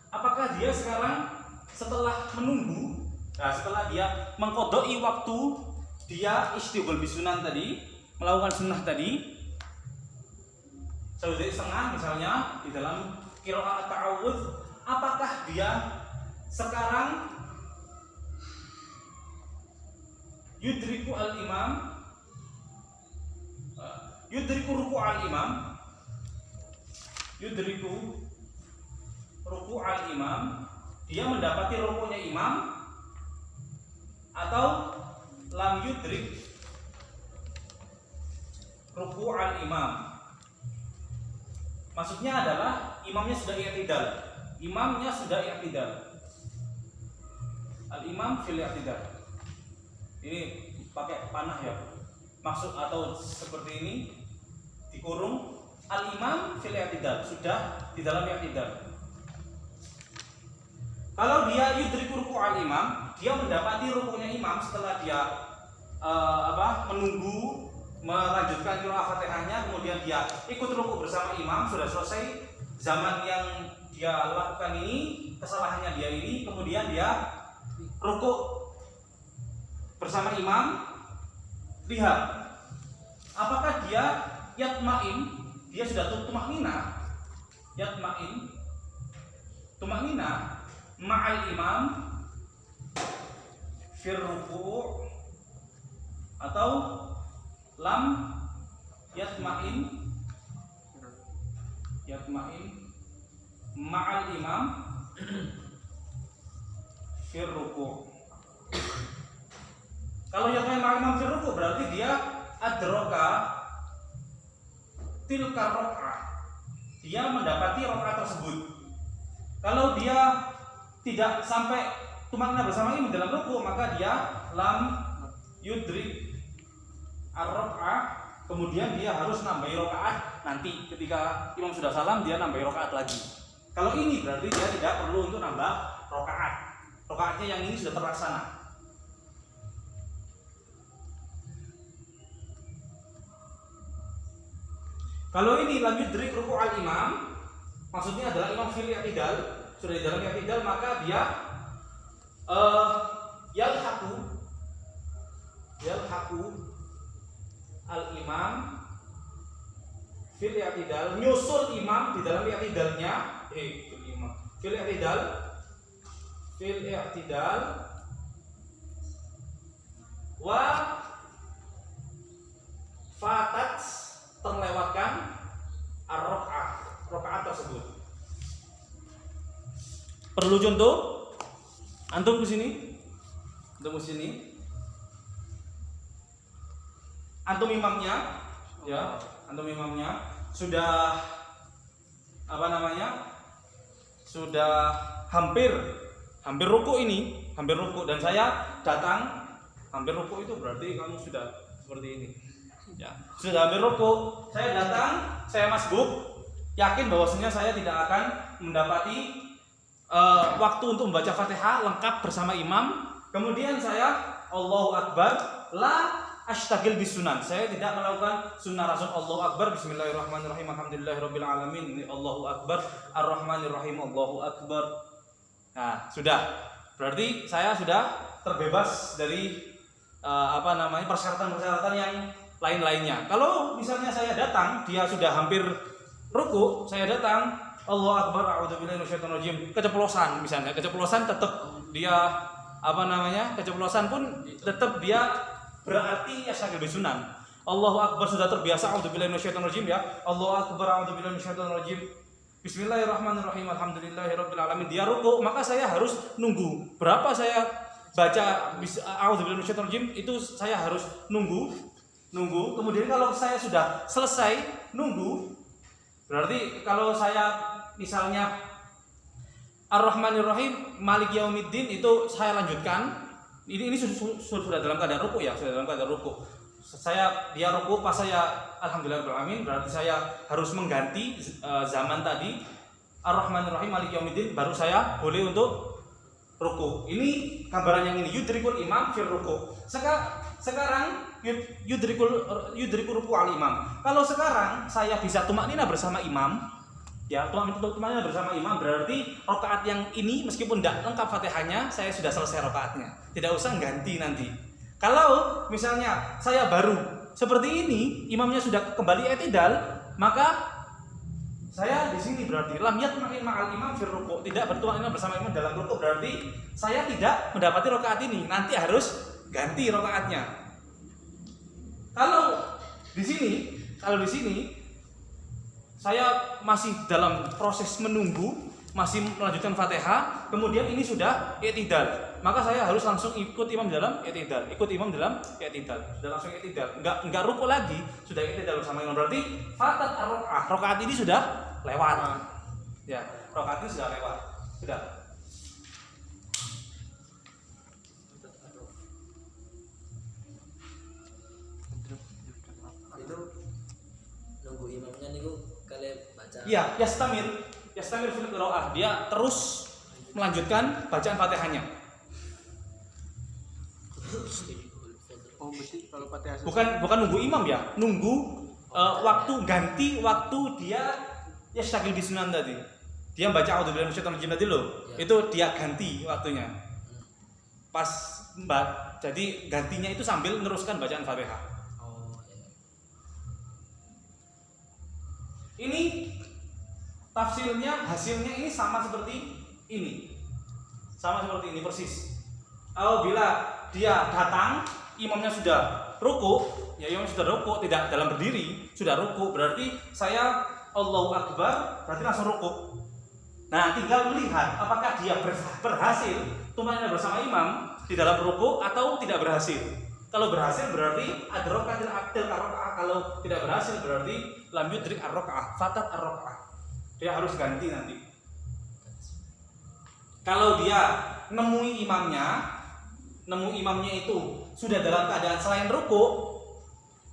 Apakah dia sekarang setelah menunggu, setelah dia mengkodoi waktu dia istighol bisunan tadi, melakukan sunnah tadi, 1 detik setengah misalnya di dalam qiraat ta'awudz, apakah dia sekarang yudriku al-imam, yudriku ruku' al-imam, yudriku ruku' al-imam, dia mendapati ruku'nya imam, atau lam yudrik ruku' al-imam. Maksudnya adalah imamnya sudah i'tidal. Imamnya sudah i'tidal. Al-imam fil i'tidal. Ini pakai panah ya. Maksud atau seperti ini dikurung, al-imam fil i'tidal, sudah di dalam i'tidal. Kalau dia yudriku ruku' al-imam, dia mendapati ruku'nya imam setelah dia menunggu melanjutkan qiraat Fatihahnya, kemudian dia ikut ruku bersama imam, sudah selesai zaman yang dia lakukan ini, kesalahannya dia ini, kemudian dia ruku bersama imam. Lihat, apakah dia yatma'in, dia sudah tumaknina, yatma'in, tumaknina ma'al imam fir ruku', atau lam yatma'in ma'al imam fir ruku'. Kalau yatma'in ma'al imam fir ruku' berarti dia adraka tilka rok'ah, dia mendapati rok'ah tersebut. Kalau dia tidak sampai tumakna bersama imam dalam ruku', maka dia lam yudrik ar-rok'ah, kemudian dia harus nambahi rokaat nanti ketika imam sudah salam, dia nambahi rokaat lagi. Kalau ini berarti dia tidak perlu untuk nambah rokaat, rokaatnya yang ini sudah terlaksana. Kalau ini lam yudrik ruku' al-imam, maksudnya adalah imam fil i'tidal, sudah di dalam i'tidal, maka dia yalhaqu al-imam fil i'tidal, nyusul imam di dalam i'tidalnya, fil i'tidal wa fatat, terlewatkan ar-rok'ah, rokaat tersebut. Perlu contoh? Antum ke sini. Antum imamnya, ya, antum imamnya sudah sudah hampir ruku ini, hampir ruku, dan saya datang. Hampir ruku itu berarti kamu sudah seperti ini, ya, sudah hampir ruku, saya datang, saya masbuk, yakin bahwasanya saya tidak akan mendapati waktu untuk membaca Fatihah lengkap bersama imam. Kemudian saya Allahu Akbar, la ashtagil bisunan, saya tidak melakukan sunnah Rasul. Allahu Akbar, bismillahirrahmanirrahim, alhamdulillahirabbil alamin, Allahu Akbar, arrahmanirrahim, Allahu Akbar. Nah, sudah. Berarti saya sudah terbebas dari persyaratan-persyaratan yang lain-lainnya. Kalau misalnya saya datang, dia sudah hampir ruku, saya datang, Allahu Akbar, a'udzubillahi minasyaitonir rajim, keceplosan misalnya, keceplosan tetap dia keceplosan pun tetap dia berarti yasagil bisunan. Allahu Akbar sudah terbiasa, a'udzubillahi minasyaitonir rajim ya. Allahu Akbar, a'udzubillahi minasyaitonir rajim. Bismillahirrahmanirrahim, alhamdulillahirabbil alamin. Dia ruku, maka saya harus nunggu. Berapa saya baca a'udzubillahi minasyaitonir rajim itu saya harus nunggu. Kemudian kalau saya sudah selesai nunggu, berarti kalau saya misalnya Ar-Rahmanir Rahim, Maliki Yaumiddin itu saya lanjutkan. Ini sudah dalam keadaan ruku ya, sudah dalam keadaan ruku. Dia ruku pas saya alhamdulillahirabbil alamin, berarti saya harus mengganti zaman tadi Ar-Rahmanir Rahim, Maliki Yaumiddin, baru saya boleh untuk ruku. Ini gambaran yang ini yudrikul imam fir ruku. Sekarang yudrikul ruku al imam. Kalau sekarang saya bisa tumaknina bersama imam, ya tumaknina bersama imam berarti rakaat yang ini meskipun tidak lengkap Fatihahnya, saya sudah selesai rakaatnya. Tidak usah ganti nanti. Kalau misalnya saya baru seperti ini, imamnya sudah kembali i'tidal, maka saya di sini berarti lam yatma'in ma'al imam fir ruku', tidak bertumaknina bersama imam dalam ruku', berarti saya tidak mendapati rakaat ini, nanti harus ganti rakaatnya. Kalau di sini saya masih dalam proses menunggu, masih melanjutkan Fatihah, kemudian ini sudah i'tidal, maka saya harus langsung ikut imam dalam i'tidal, sudah langsung i'tidal, enggak ruku lagi, sudah i'tidal bersama imam, berarti fatat ar-rakaah, rakaat ini sudah lewat. Ya, rakaat ini sudah lewat. Sudah. Itu nunggu imamnya niku kalian baca. Iya, yastamir fil qiraah. Dia terus melanjutkan bacaan Fatihahnya. Oh, berarti kalau Fatihah Bukan nunggu imam ya, nunggu ganti waktu dia yashtagil bisunan tadi. Dia baca a'udzubillahi minasyaitonir rajim tadi loh. Ya. Itu dia ganti waktunya. Pas jadi gantinya itu sambil meneruskan bacaan Fatihah. Oh, ya. Ini tafsirnya, hasilnya ini sama seperti ini. Sama seperti ini persis. Apabila dia datang, imamnya sudah ruku, ya imamnya sudah ruku, tidak dalam berdiri, sudah ruku, berarti saya Allahu Akbar, berarti langsung ruku. Nah, tinggal melihat apakah dia berhasil tumaknina bersama imam di dalam ruku atau tidak berhasil. Kalau berhasil berarti adrakatil rakaah, kalau tidak berhasil berarti lam yudrik ar-rakaah, fatat ar-rakaah. Dia harus ganti nanti. Kalau dia nemui imamnya itu sudah dalam keadaan selain ruku,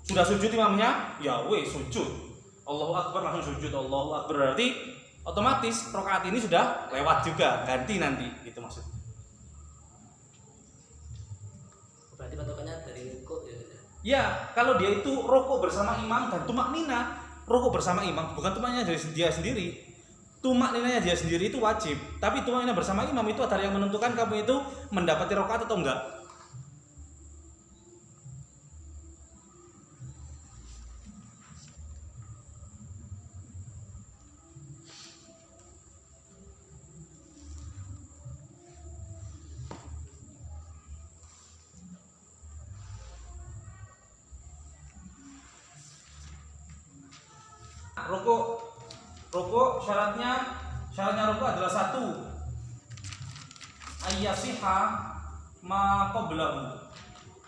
sudah sujud imamnya, ya sujud. Allahu Akbar langsung sujud, Allahu Akbar, berarti otomatis rakaat ini sudah lewat juga, ganti nanti, gitu maksudnya. Berarti patokannya dari ruku ya. Ya, kalau dia itu ruku bersama imam dan tumaknina, ruku bersama imam, bukan tumaknina dari dia sendiri. Tumakninanya dia sendiri itu wajib, tapi tumaknina bersama imam itu adalah yang menentukan kamu itu mendapati rakaat atau enggak. Ruku syaratnya ruku adalah satu, ayyasiha ma qablahu,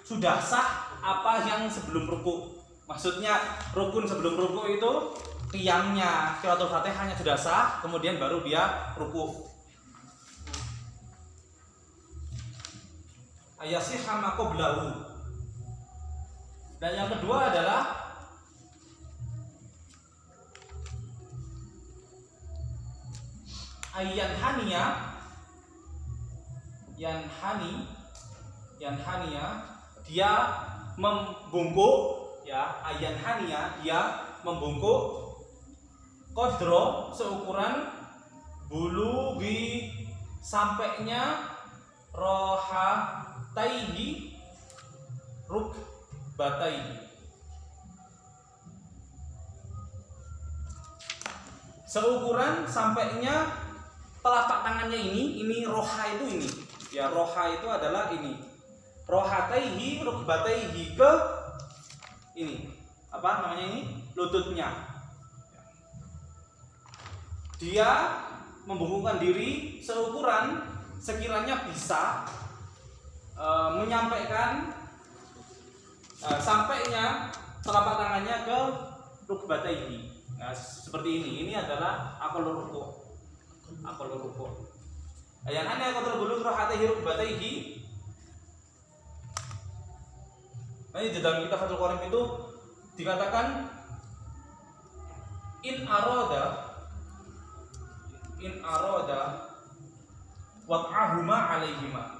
sudah sah apa yang sebelum ruku. Maksudnya rukun sebelum ruku itu qiyamnya, qiraatul Fatihahnya sudah sah, kemudian baru dia ruku. Ayyasiha ma qablahu. Dan yang kedua adalah yanhaniya, dia membungkuk, ya, dia membungkuk qadra seukuran bulughi sampainya rohataihi rukbataihi. Seukuran sampainya telapak tangannya ini roha itu ini. Ya, roha itu adalah ini. Rohataihi rukbataihi ke ini. Apa namanya ini? Lututnya. Dia membungkukkan diri seukuran sekiranya bisa menyampaikan sampainya telapak tangannya ke rukbataihi. Nah, seperti ini. Ini adalah aqallur ruku'. Aqallur ruku'. Yang aneh qadra bulugh rohataihi rukbataihi. Nah, di dalam kitab Fathul Qorib itu dikatakan in arada wat'ahuma alaihima.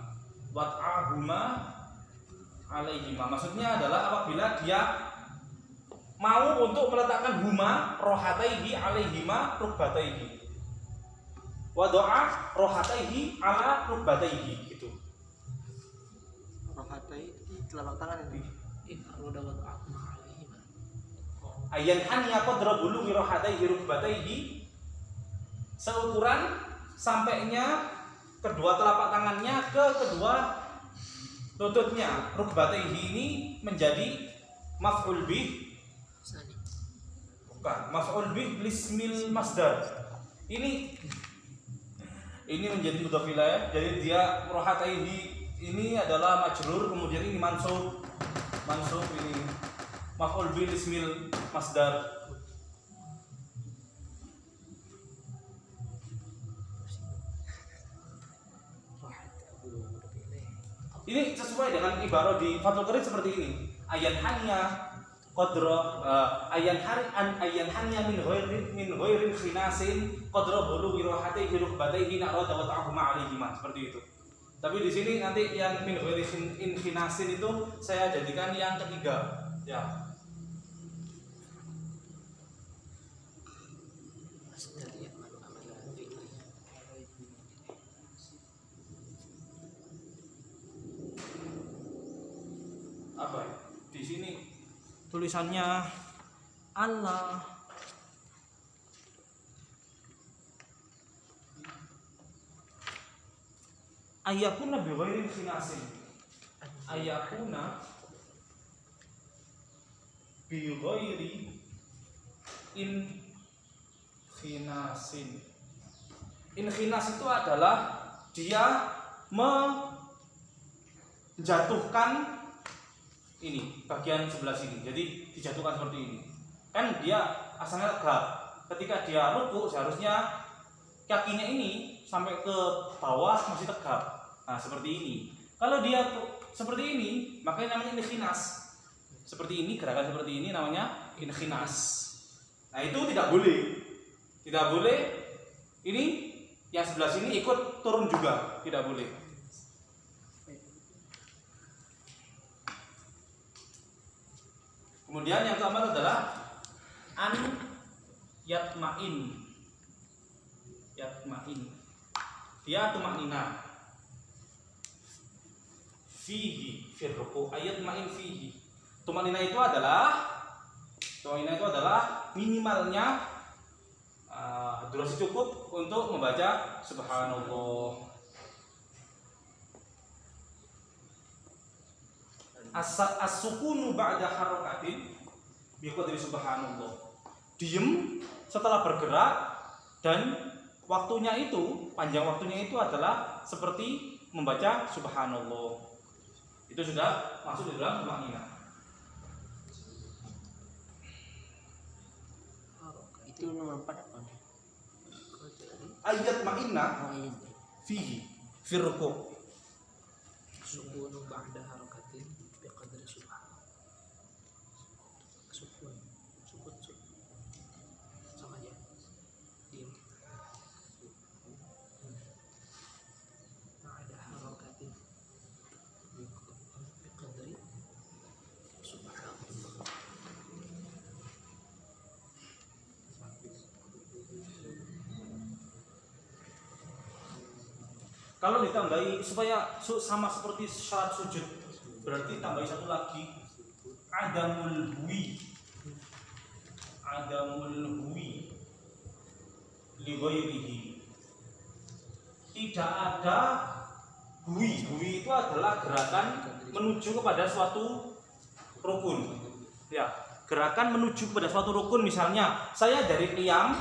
Maksudnya adalah apabila dia mau untuk meletakkan huma rohataihi alaihima rukbataihi, wadoa rohataihi ala rukbataihi gitu. Rohatai di telapak tangan ini. Roda wa ta'ma alaihima. Ayan hanya qadra bulughi rohataihi rukbataihi, seukuran sampainya kedua telapak tangannya ke kedua lututnya. Rukbataihi ini menjadi maf'ul bih, Sani. bukan maf'ul bih lismil masdar. Ini menjadi mudhaf ilaih. Jadi dia rohataihi ini adalah majrur, kemudian ini mansub ini maf'ul bih lismil masdar. Ini sesuai dengan ibarat di Fathul Qorib seperti ini. Ayan hanya qadra ayan hanya min ghairin khinasin qadra bulughi rohataihi rukbataihi na'rada wa ta'ahuma alaihima, seperti itu. Tapi di sini nanti yang min ghairin khinasin itu saya jadikan yang ketiga, ya. Apa ya? Di sini tulisannya Allah ayakuna bi ghairi khinasin. Ayakuna bi ghairi khinasin. Khinas itu adalah dia menjatuhkan ini bagian sebelah sini, jadi dijatuhkan seperti ini. Kan dia asalnya tegak. Ketika dia ruku seharusnya kakinya ini sampai ke bawah masih tegak. Nah, seperti ini. Kalau dia seperti ini, makanya namanya inkhinas. Seperti ini, gerakan seperti ini namanya inkhinas. Nah, itu tidak boleh. Tidak boleh. Ini yang sebelah sini ikut turun juga, tidak boleh. Kemudian yang keempat adalah an yatmain. Dia tumaknina fihi fir ruku, ayatmain fihi. Tumaknina itu adalah minimalnya durasi cukup untuk membaca subhanallah. As-sukunu ba'da harakatin biqadri subhanallah. Diem setelah bergerak, dan waktunya itu, panjang waktunya itu adalah seperti membaca subhanallah. Itu sudah masuk di dalam tumaknina. Itu nomor 4 apa? Ayat ma'inna Oh, ini. fihi fir ruku'. Sukunu ba'da harakatin biqadri subhan. Sukun sama aja. Diam. Ba'da harakatin biqadri subhan. Kalau ditambahi supaya sama seperti syarat sujud, berarti tambahin satu lagi, adamul huwi li ghairihi. Tidak ada huwi. Huwi itu adalah gerakan menuju kepada suatu rukun. Ya, gerakan menuju kepada suatu rukun. Misalnya saya dari qiyam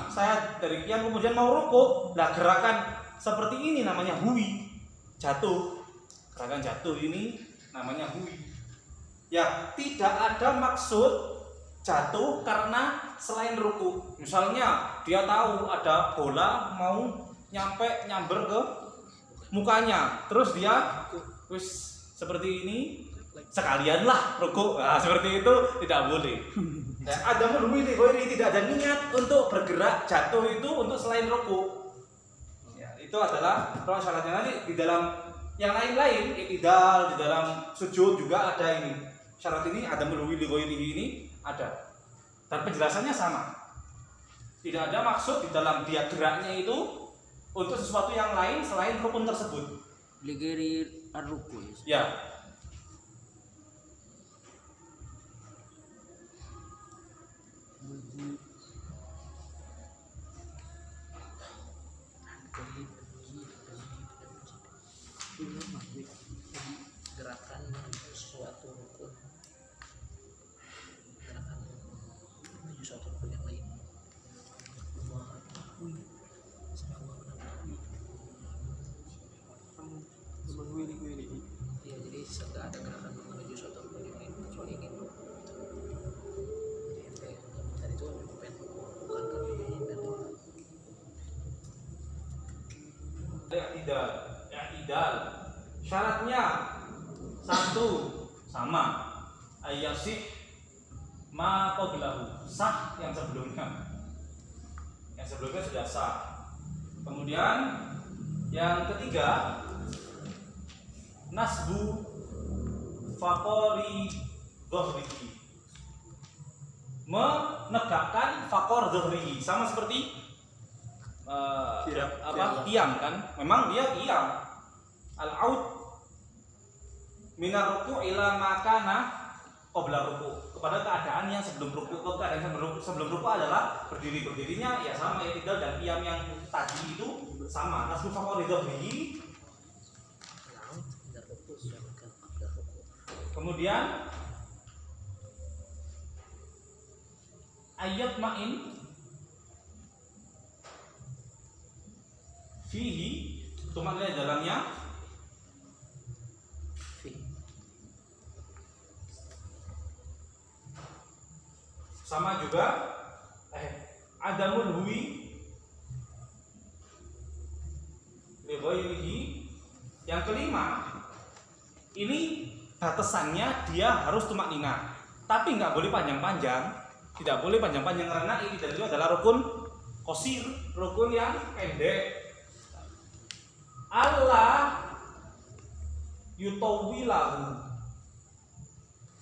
kemudian mau rukuk. Nah, gerakan seperti ini namanya huwi. Jatuh. Gerakan jatuh ini namanya huwi. Ya, tidak ada maksud jatuh karena selain ruku. Misalnya dia tahu ada bola mau nyamber ke mukanya, terus dia seperti ini sekalianlah ruku. Nah, seperti itu tidak boleh. Nah, ada tidak ada niat untuk bergerak jatuh itu untuk selain ruku. Ya, itu adalah syaratnya. Nanti di dalam yang lain-lain, i'tidal, di dalam sujud juga ada ini. Syarat ini ada melwi li ghairihi ini ada. Dan penjelasannya sama. Tidak ada maksud di dalam dia geraknya itu untuk sesuatu yang lain selain rukun tersebut. Ligeri ar-ruku. Ya. Gerakan suatu rukun, gerakan menuju suatu rukun yang lain. Iya, jadi tidak ada gerakan menuju suatu rukun yang lain kecuali ingin rukun. Jadi tadi itu bukan I'tidal. Syaratnya satu sama, ayyasih ma qablahu, sah yang sebelumnya. Yang sebelumnya sudah sah. Kemudian yang ketiga, nasbu faqori dhahrihi, menegakkan faqor dhahrihi, sama seperti qiyam kan? Memang dia qiyam. Al-aud minar ruku' ila makana qabla ruku', kepada keadaan yang sebelum ruku'. Keadaan yang sebelum ruku' adalah berdirinya ya sama i'tidal dan qiyam yang tadi itu sama. Nasbu faqori dhahrihi. Kemudian ayat ma'in fihi, tumaknya dalamnya sama juga adamul huwi li ghairihi. Yang kelima, ini batasannya dia harus tumaknina, tapi nggak boleh panjang-panjang. Tidak boleh panjang-panjang karena ini dan itu adalah rukun qasir, rukun yang pendek. Allah yutawwilahu,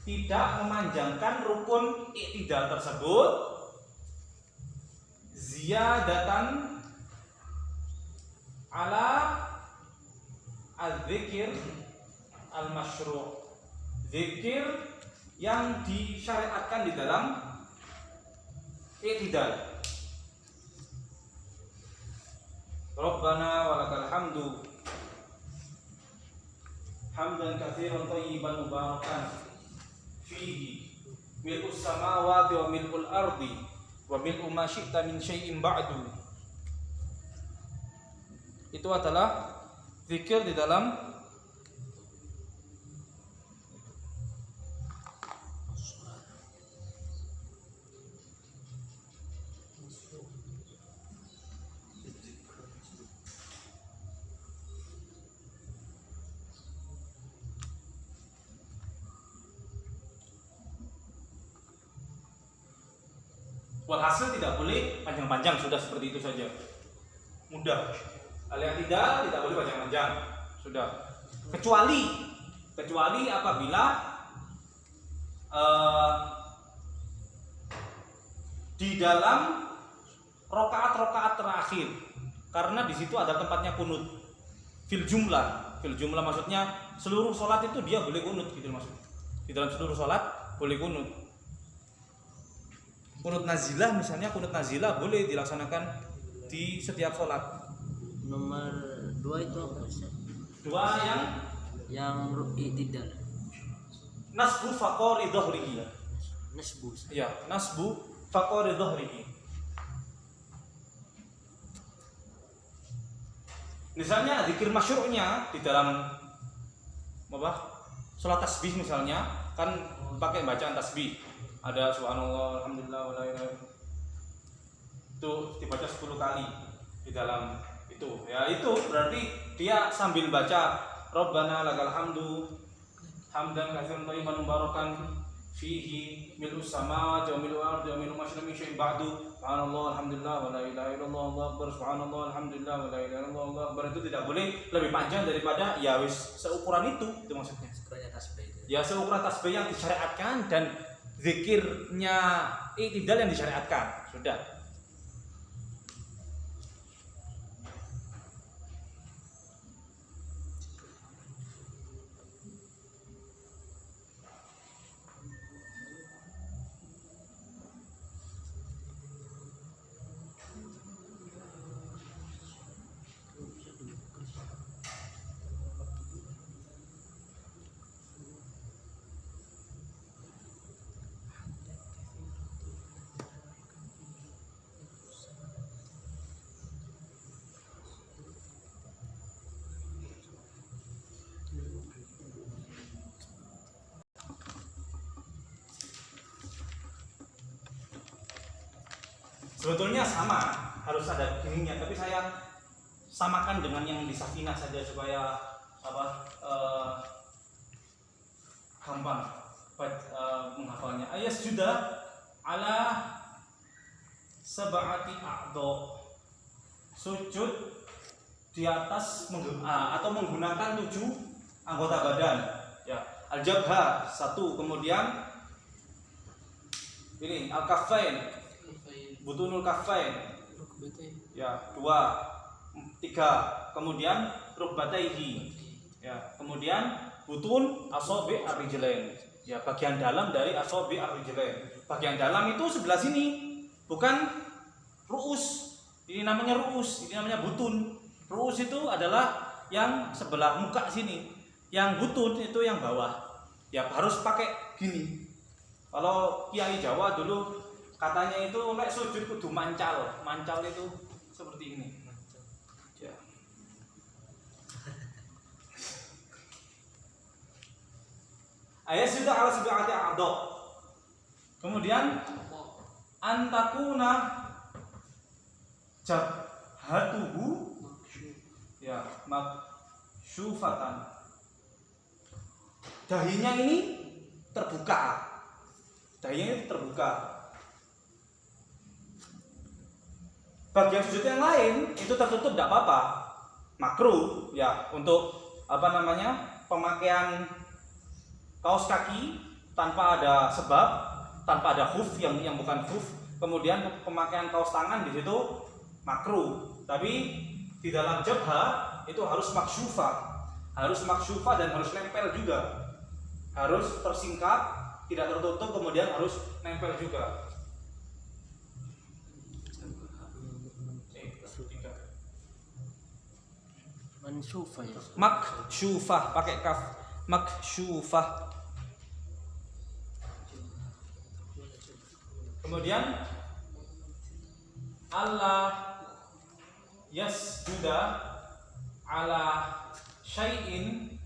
tidak memanjangkan rukun i'tidal tersebut ziyadatan ala az-zikir al-masyru', zikir yang disyariatkan di dalam i'tidal. Rabbana walakal hamdu hamdan katsiran thayyiban mubarakan fihi mil'us samawati wa mil'ul ardi wa mil'u ma syi'ta min syai'in ba'du. Itu adalah zikir di dalam walhasil tidak boleh panjang-panjang, sudah seperti itu saja. Mudah. Al-i'tidal tidak boleh panjang-panjang. Sudah. Kecuali apabila di dalam rokaat-rokaat terakhir, karena di situ ada tempatnya kunut fil jumlah. Fil jumlah maksudnya seluruh sholat itu dia boleh kunut gitu maksudnya. Di dalam seluruh sholat boleh kunut. Kunut nazilah misalnya, kunut nazilah boleh dilaksanakan di setiap sholat. Nomor 2 itu apa Ustaz? Dua Yang i'tidal. nasbu faqori dhahrihi. Nasbu. Ustaz. Ya, nasbu faqori dhahrihi. Misalnya zikir masyru'nya di dalam apa? Salat tasbih misalnya kan pakai bacaan tasbih. Ada subhanallah, alhamdulillah, wa la ilaha illallah. Itu dibaca 10 kali di dalam itu. Ya, itu berarti dia sambil baca Rabbana lakal hamdu hamdan katsiran thayyiban mubarakan fihi mil'us samawati wa mil'ul ardi wa mil'u ma syi'a min syai'in ba'du subhanallah alhamdulillah wa la ilaha illallah Allahu akbar subhanallah alhamdulillah wa la ilaha illallah Allahu akbar. Itu tidak boleh lebih panjang daripada ya wis seukuran itu maksudnya. Sekurangnya tasbih itu. Ya seukuran tasbih yang disyariatkan dan zikirnya i'tidal yang disyariatkan. Sudah. Sebetulnya sama, harus ada begininya, tapi saya samakan dengan yang di Safinah saja supaya gampang menghafalnya. Ayat sudah ala sab'ati a'dha. Sujud di atas atau menggunakan 7 anggota badan. Ya, al-jabha 1, kemudian ini al-kaffain, butunul kaffain, ya 2, 3, kemudian rukbataihi, ya kemudian butun asobi ar-rijlain, ya bagian dalam dari asobi ar-rijlain. Bagian dalam itu sebelah sini, bukan ru'us. Ini namanya ru'us, ini namanya butun. Ru'us itu adalah yang sebelah muka sini, yang butun itu yang bawah. Ya harus pakai gini. Kalau kiai Jawa dulu katanya itu lek sujud kudu mancal. Mancal itu seperti ini. Ya. Ayat sudah ala sab'ati a'dha. Kemudian antakuna jabhatuhu ya maksyufatan. Dahinya ini terbuka. Dahinya ini terbuka. Bagian sujud yang lain itu tertutup tidak apa-apa, makruh ya untuk pemakaian kaos kaki tanpa ada sebab, tanpa ada khuf yang bukan khuf, kemudian pemakaian kaos tangan di situ makruh. Tapi di dalam jabha itu harus maksyufah dan harus nempel juga, harus tersingkap, tidak tertutup, kemudian harus nempel juga. Mansyufah ya. Maksyufah pakai kaf, maksyufah. Kemudian Allah yasjuda ala syai'in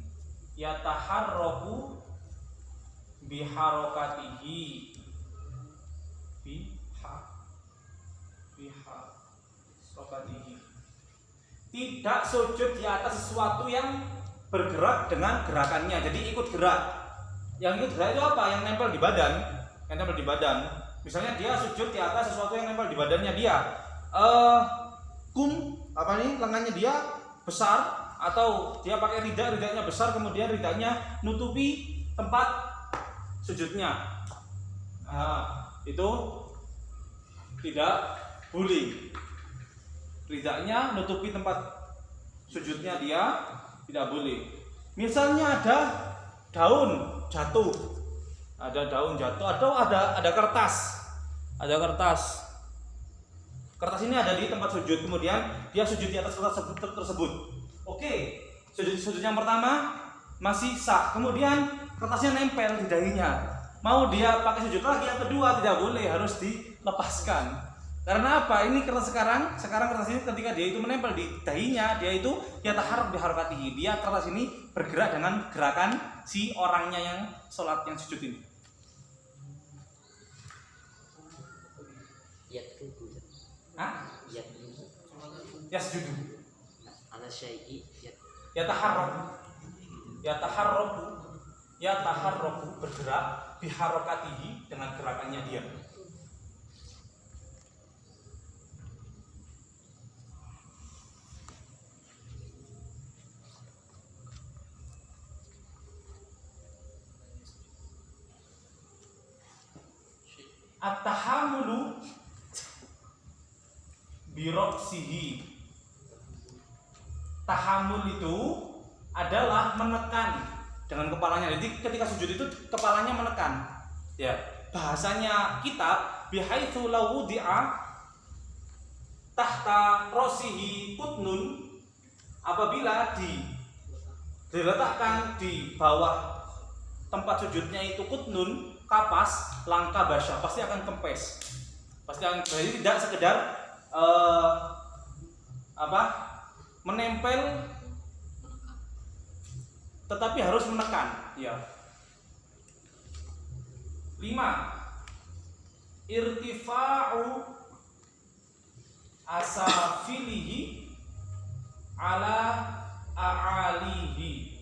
yataharraku biharokatihi biharokatihi. Tidak sujud di atas sesuatu yang bergerak dengan gerakannya, jadi ikut gerak. Yang ikut gerak itu apa? Yang nempel di badan, yang nempel di badan. Misalnya dia sujud di atas sesuatu yang nempel di badannya dia. Lengannya dia besar, atau dia pakai ridanya besar, kemudian ridanya nutupi tempat sujudnya. Itu tidak boleh. Ridanya nutupi tempat sujudnya dia, tidak boleh. Misalnya ada daun jatuh atau ada kertas. Kertas ini ada di tempat sujud, kemudian dia sujud di atas kertas tersebut. Oke, sujud yang pertama masih sah, kemudian kertasnya nempel di dahinya. Mau dia pakai sujud lagi yang kedua tidak boleh, harus dilepaskan. Karena apa? Ini kertas sekarang kertas ini ketika dia itu menempel di dahinya, dia taharrak biharakatihi. Dia kertas ini bergerak dengan gerakan si orangnya yang sholat yang sujud ini. Yatruku. Hah? Yatruku. Yasjudu. Ala syai'i yataharraku bergerak biharakatihi dengan gerakannya dia. At-tahamulu biroksihi. Tahamul itu adalah menekan dengan kepalanya. Jadi ketika sujud itu kepalanya menekan. Ya, bahasanya kitab bihaitsu law wudi'a tahta rasihi qutnun, apabila diletakkan di bawah tempat sujudnya itu qutnun, kapas, langka basya, pasti akan kempes. Jadi tidak sekedar menempel, tetapi harus menekan. Ya. 5. Irtifa'u asafilihi ala a'alihi.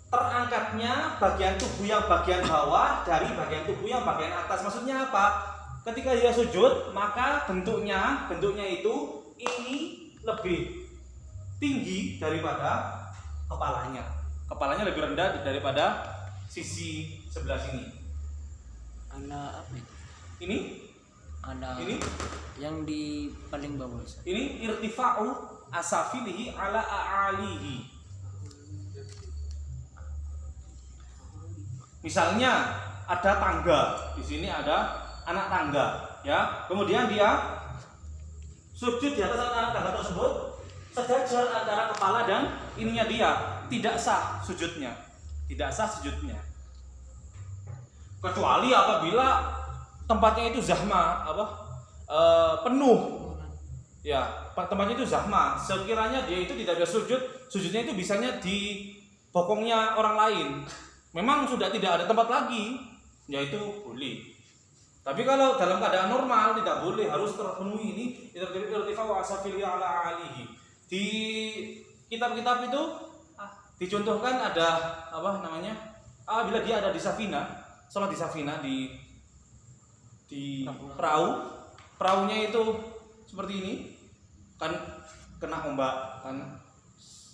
Terangkatnya bagian tubuh yang bagian bawah dari bagian tubuh yang bagian atas. Maksudnya apa? Ketika dia sujud, maka bentuknya itu ini lebih tinggi daripada kepalanya. Kepalanya lebih rendah daripada sisi sebelah sini. Ala apa itu? Ini yang di paling bawah. Ini irtifa'u asafilihi ala a'alihi. Misalnya ada tangga, di sini ada anak tangga, ya. Kemudian dia sujud di atas anak tangga tersebut, sejajar antara kepala dan ininya dia, tidak sah sujudnya. Kecuali apabila tempatnya itu zahma, penuh. Ya, tempatnya itu zahma. Sekiranya dia itu tidak bisa sujudnya itu bisanya di bokongnya orang lain. Memang sudah tidak ada tempat lagi, yaitu boleh. Tapi kalau dalam keadaan normal tidak boleh, harus terpenuhi ini irtifa'u asafili ala alihi. Di kitab-kitab itu dicontohkan ada bila dia ada di safina, sholat di safina di perahunya itu seperti ini, kan kena ombak, kan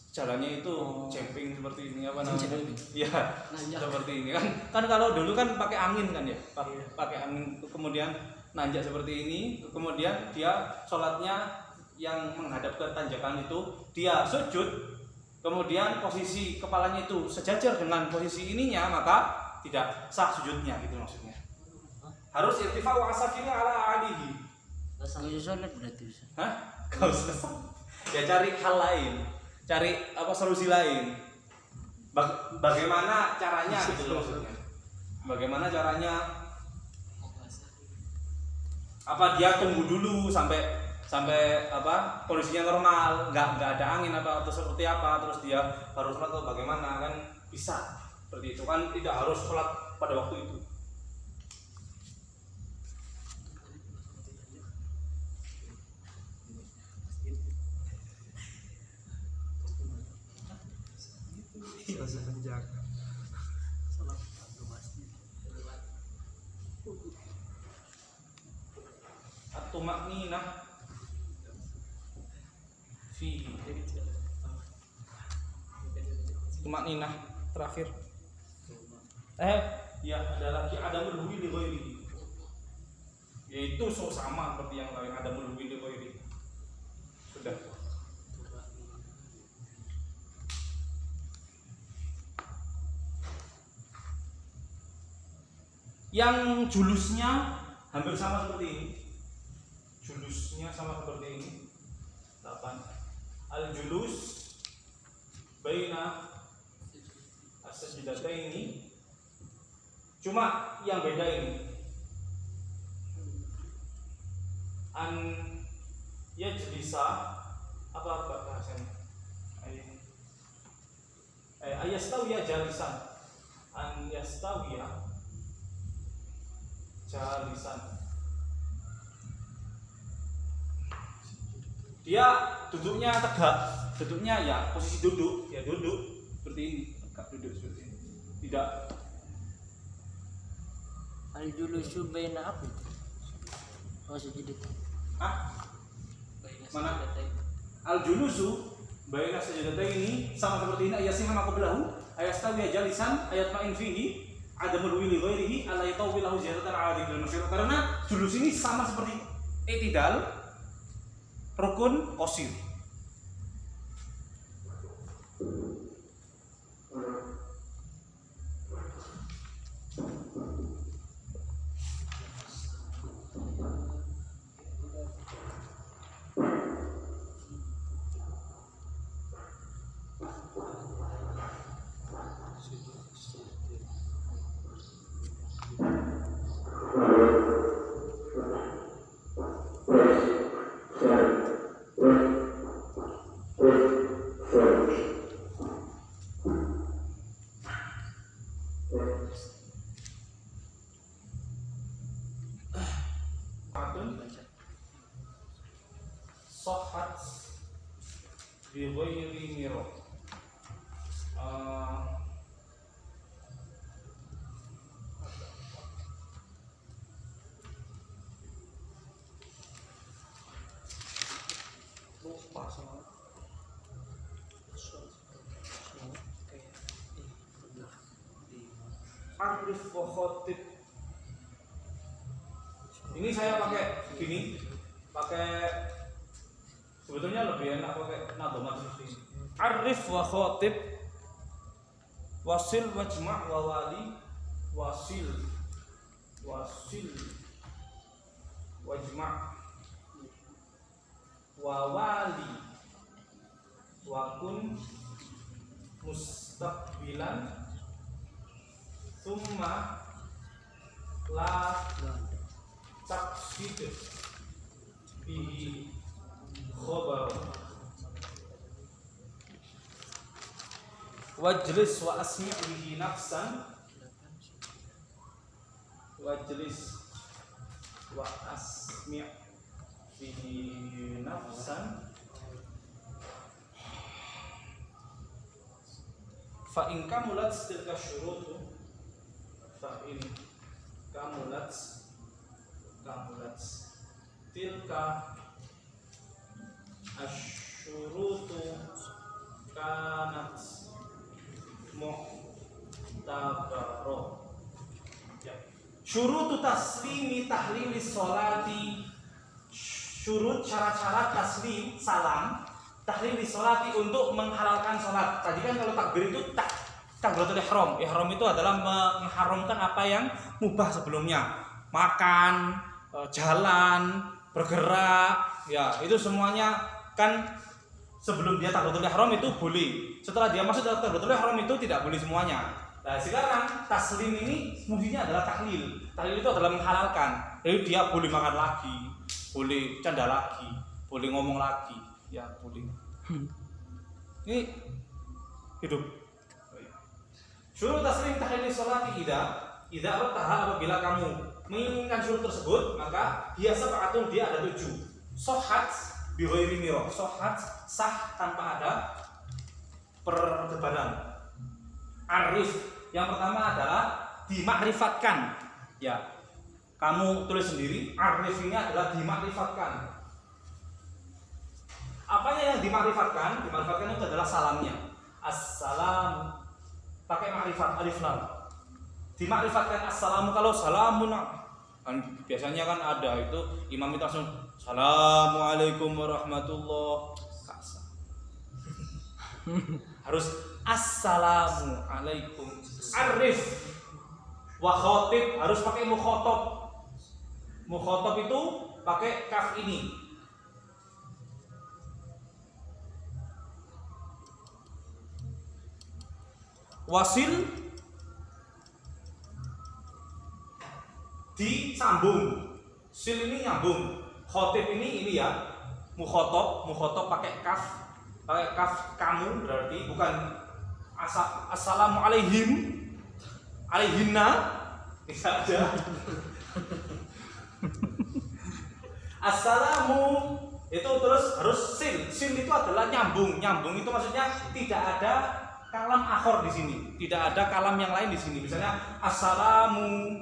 jalannya itu camping seperti ini ya seperti ini kan kalau dulu kan pakai angin kan ya, pakai angin, kemudian nanjak seperti ini, kemudian dia sholatnya yang menghadap ke tanjakan itu, dia sujud, kemudian posisi kepalanya itu sejajar dengan posisi ininya, maka tidak sah sujudnya, gitu maksudnya. Harus irtifa'u asafili ala alihi. Nggak usah sholat berarti. Gak usah. Ya cari hal lain, cari solusi lain. Bagaimana caranya gitu maksudnya. Bagaimana caranya? Apa dia tunggu dulu sampai kondisinya normal, nggak ada angin atau seperti apa, terus dia baru sholat atau bagaimana, kan bisa seperti itu kan, tidak harus sholat pada waktu itu. At-tumakninah fihi. Tumakninah terakhir. Ya ada lagi adamul huwi li ghairihi. Yaitu sama seperti yang lain, adamul huwi li ghairihi. Sudah. yang julusnya hampir sama seperti ini. Julusnya sama seperti ini. 8. Al-julus baina as-sajdataini. Cuma yang beda ini. An yajlisa apa bahasanya? Ayastawiya jalisan. An yastawiya jalisan. Dia duduknya tegak, duduknya ya posisi duduk, ya duduk seperti ini, tegak duduk seperti ini. Tidak Al-julusu baina apa itu? Oh sujud. mana? Al-julusu baina sajdataini sama seperti ini. Ayasiham qablahu ayastawiya jalisan ayat ma'in fihi adamul wili ghairihi ala yatawilahu ziyadatan ala dzikr masyhur. Karena julus ini sama seperti i'tidal, rukun, qasir. Sohat bi ghairi miro. Lupa sama. Arif wa khatib. Ini saya pakai gini, pakai sebetulnya lebih enak pakai nadhamat seperti ini. Arif wa khatib, wasil wajma' wa wali, wasil wajma' wa wali, wa kun mustaqbilan thumma la taqsid bihi khabar wajlis wa asmi' bihi nafsan, wajlis wa asmi' bihi nafsan fa in kamulat tilka syurutu, fa in kamulat tilka asyurutu kanat mu'tabaroh. Ya. Syurutu taslimi tahlili sholati, syurut syarat-syarat taslim salam tahlili sholati untuk menghalalkan sholat. Tadi kan kalau takbir itu takbiratul ihram. Ihram itu adalah mengharamkan apa yang mubah sebelumnya, makan, jalan, bergerak, ya itu semuanya kan sebelum dia takbiratul ihram itu boleh. Setelah dia masuk dalam takbiratul ihram itu tidak boleh semuanya. Nah sekarang taslim ini fungsinya adalah tahlil. Tahlil itu adalah menghalalkan. Jadi dia boleh makan lagi, boleh canda lagi, boleh ngomong lagi, ya boleh. Ini hidup. Syurut taslim tahlil sholati idza artaha, apabila kamu menginginkan syurut tersebut maka dia sab'atun, dia ada 7. Sohat bi ghairi miro, sohat sah tanpa ada perdebatan. Arif yang pertama adalah dimakrifatkan. Ya, kamu tulis sendiri. Arif ini adalah dimakrifatkan. Apanya yang dimakrifatkan? Dimakrifatkan itu adalah salamnya. Assalam, pakai makrifat alif lam. Dimakrifatkan assalamu. Kalau salamun kan biasanya kan ada itu imam itu langsung assalamualaikum warahmatullah. Harus assalamualaikum. Arif Wa khotib harus pakai mukhotob. Mukhotob itu pakai kaf ini. Wasil disambung. Sil ini nyambung. Khotib ini ya. Mukhotob pakai kaf. Pakai kaf kamu berarti bukan assalamualaikum. Alaihinna tidak ada. Assalamu itu terus harus sin. Sin itu adalah nyambung. Nyambung itu maksudnya tidak ada kalam akhor di sini. Tidak ada kalam yang lain di sini. Misalnya assalamu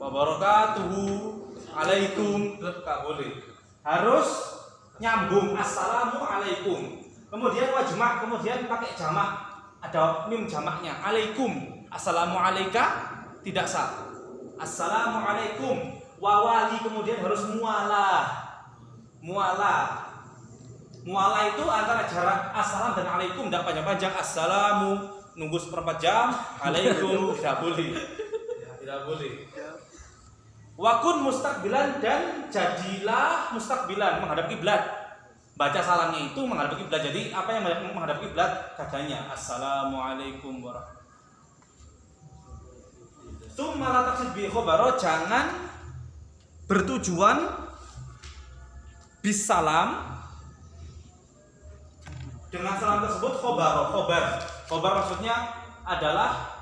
wabarakatuhu alaikum enggak boleh. Harus nyambung assalamu alaikum. Kemudian wajma, kemudian pakai jamak. Ada mim jamaknya. Alaikum. Assalamu alaika tidak sah. Assalamualaikum. Wawali kemudian harus mualah. Mualah itu antara jarak assalam dan alaikum tidak panjang-panjang. Assalamu nunggu seperempat jam. Alaikum tidak boleh. Ya, tidak boleh. Wakun mustakbilan dan jadilah mustakbilan menghadap kiblat. Baca salamnya itu menghadap kiblat. Jadi apa yang menghadap kiblat? Dadanya. Assalamualaikum warahmatullahi. Tsumma la taqsid bi khabaro, jangan bertujuan bisalam dengan salam tersebut khobar maksudnya adalah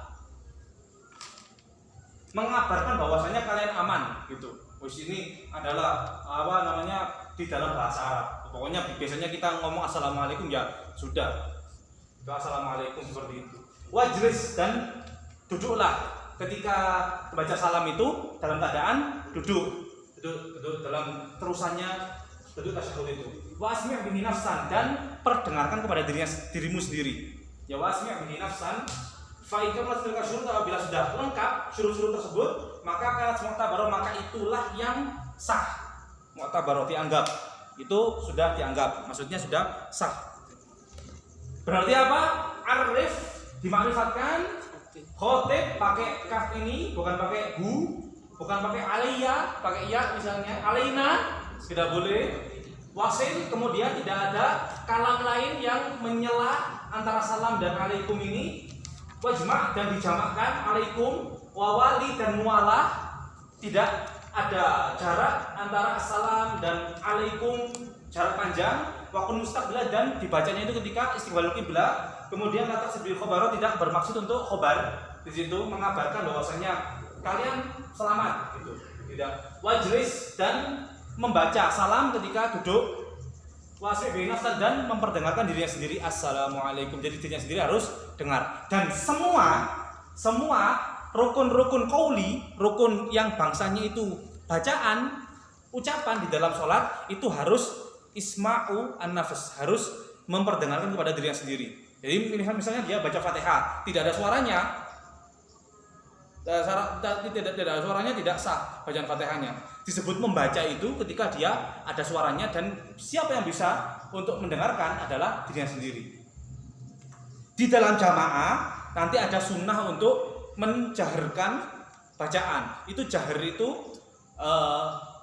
mengabarkan bahwasanya kalian aman gitu. Wis ini adalah apa namanya di dalam bahasa Arab. Pokoknya biasanya kita ngomong assalamualaikum ya sudah. Itu assalamualaikum seperti itu. Wajlis dan duduklah. Ketika baca salam itu dalam keadaan duduk dalam terusannya duduk tasyahud itu. Wa asmi' bihi nafsan dan perdengarkan kepada dirimu sendiri. Ya wa asmi' bihi nafsan fa idza tilka syurut, apabila sudah lengkap syurut-syurut tersebut maka kanat mu'tabarah, maka itulah yang sah. Mu'tabarah dianggap. Itu sudah dianggap, maksudnya sudah sah. Berarti apa? Arif dimakrifatkan. Khotib pakai kaf ini, bukan pakai hu, bukan pakai alaiya, pakai ya misalnya alaina tidak boleh. Wasil kemudian tidak ada kalam lain yang menyela antara salam dan alaikum ini. Wajma dan dijamakkan alaikum, wawali dan mualah, tidak ada jarak antara assalam dan alaikum, jarak panjang. Waktu mustaqbilah dan dibacanya itu ketika istiqbalul qiblah. Kemudian kata sebil khobar tidak bermaksud untuk khobar, di situ mengabarkan bahwasanya kalian selamat gitu. Tidak. Wajlis dan membaca salam ketika duduk. Wasmi' bi nafsan dan memperdengarkan dirinya sendiri assalamualaikum. Jadi dirinya sendiri harus dengar. Dan semua rukun-rukun qauli, rukun yang bangsanya itu bacaan, ucapan di dalam sholat itu harus isma'u an-nafs, harus memperdengarkan kepada dirinya sendiri. Jadi misalnya dia baca Fatihah, tidak ada suaranya, tidak ada suaranya, tidak sah bacaan Fatihahnya. Disebut membaca itu ketika dia ada suaranya, dan siapa yang bisa untuk mendengarkan adalah dirinya sendiri. Di dalam jamaah nanti ada sunnah untuk menjaharkan bacaan. Itu jahar itu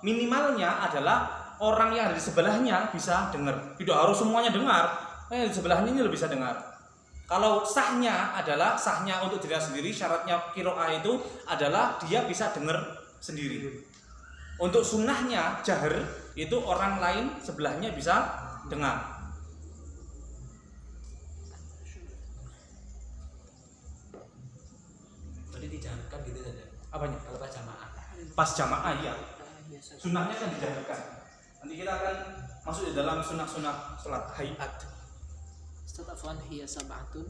minimalnya adalah orang yang ada di sebelahnya bisa dengar. Tidak harus semuanya dengar, di sebelahnya ini lebih bisa dengar. Kalau sahnya untuk dirinya sendiri, syaratnya qiraah itu adalah dia bisa dengar sendiri. Untuk sunnahnya jahar itu orang lain sebelahnya bisa dengar. Jadi dijaharkan gitu saja. Apanya? Kalau pas jamaah. Pas jamaah ya. Sunnahnya kan dijaharkan. Nanti kita akan masuk di dalam sunnah-sunnah salat hayat. Ustaz afwan hiya sab'atun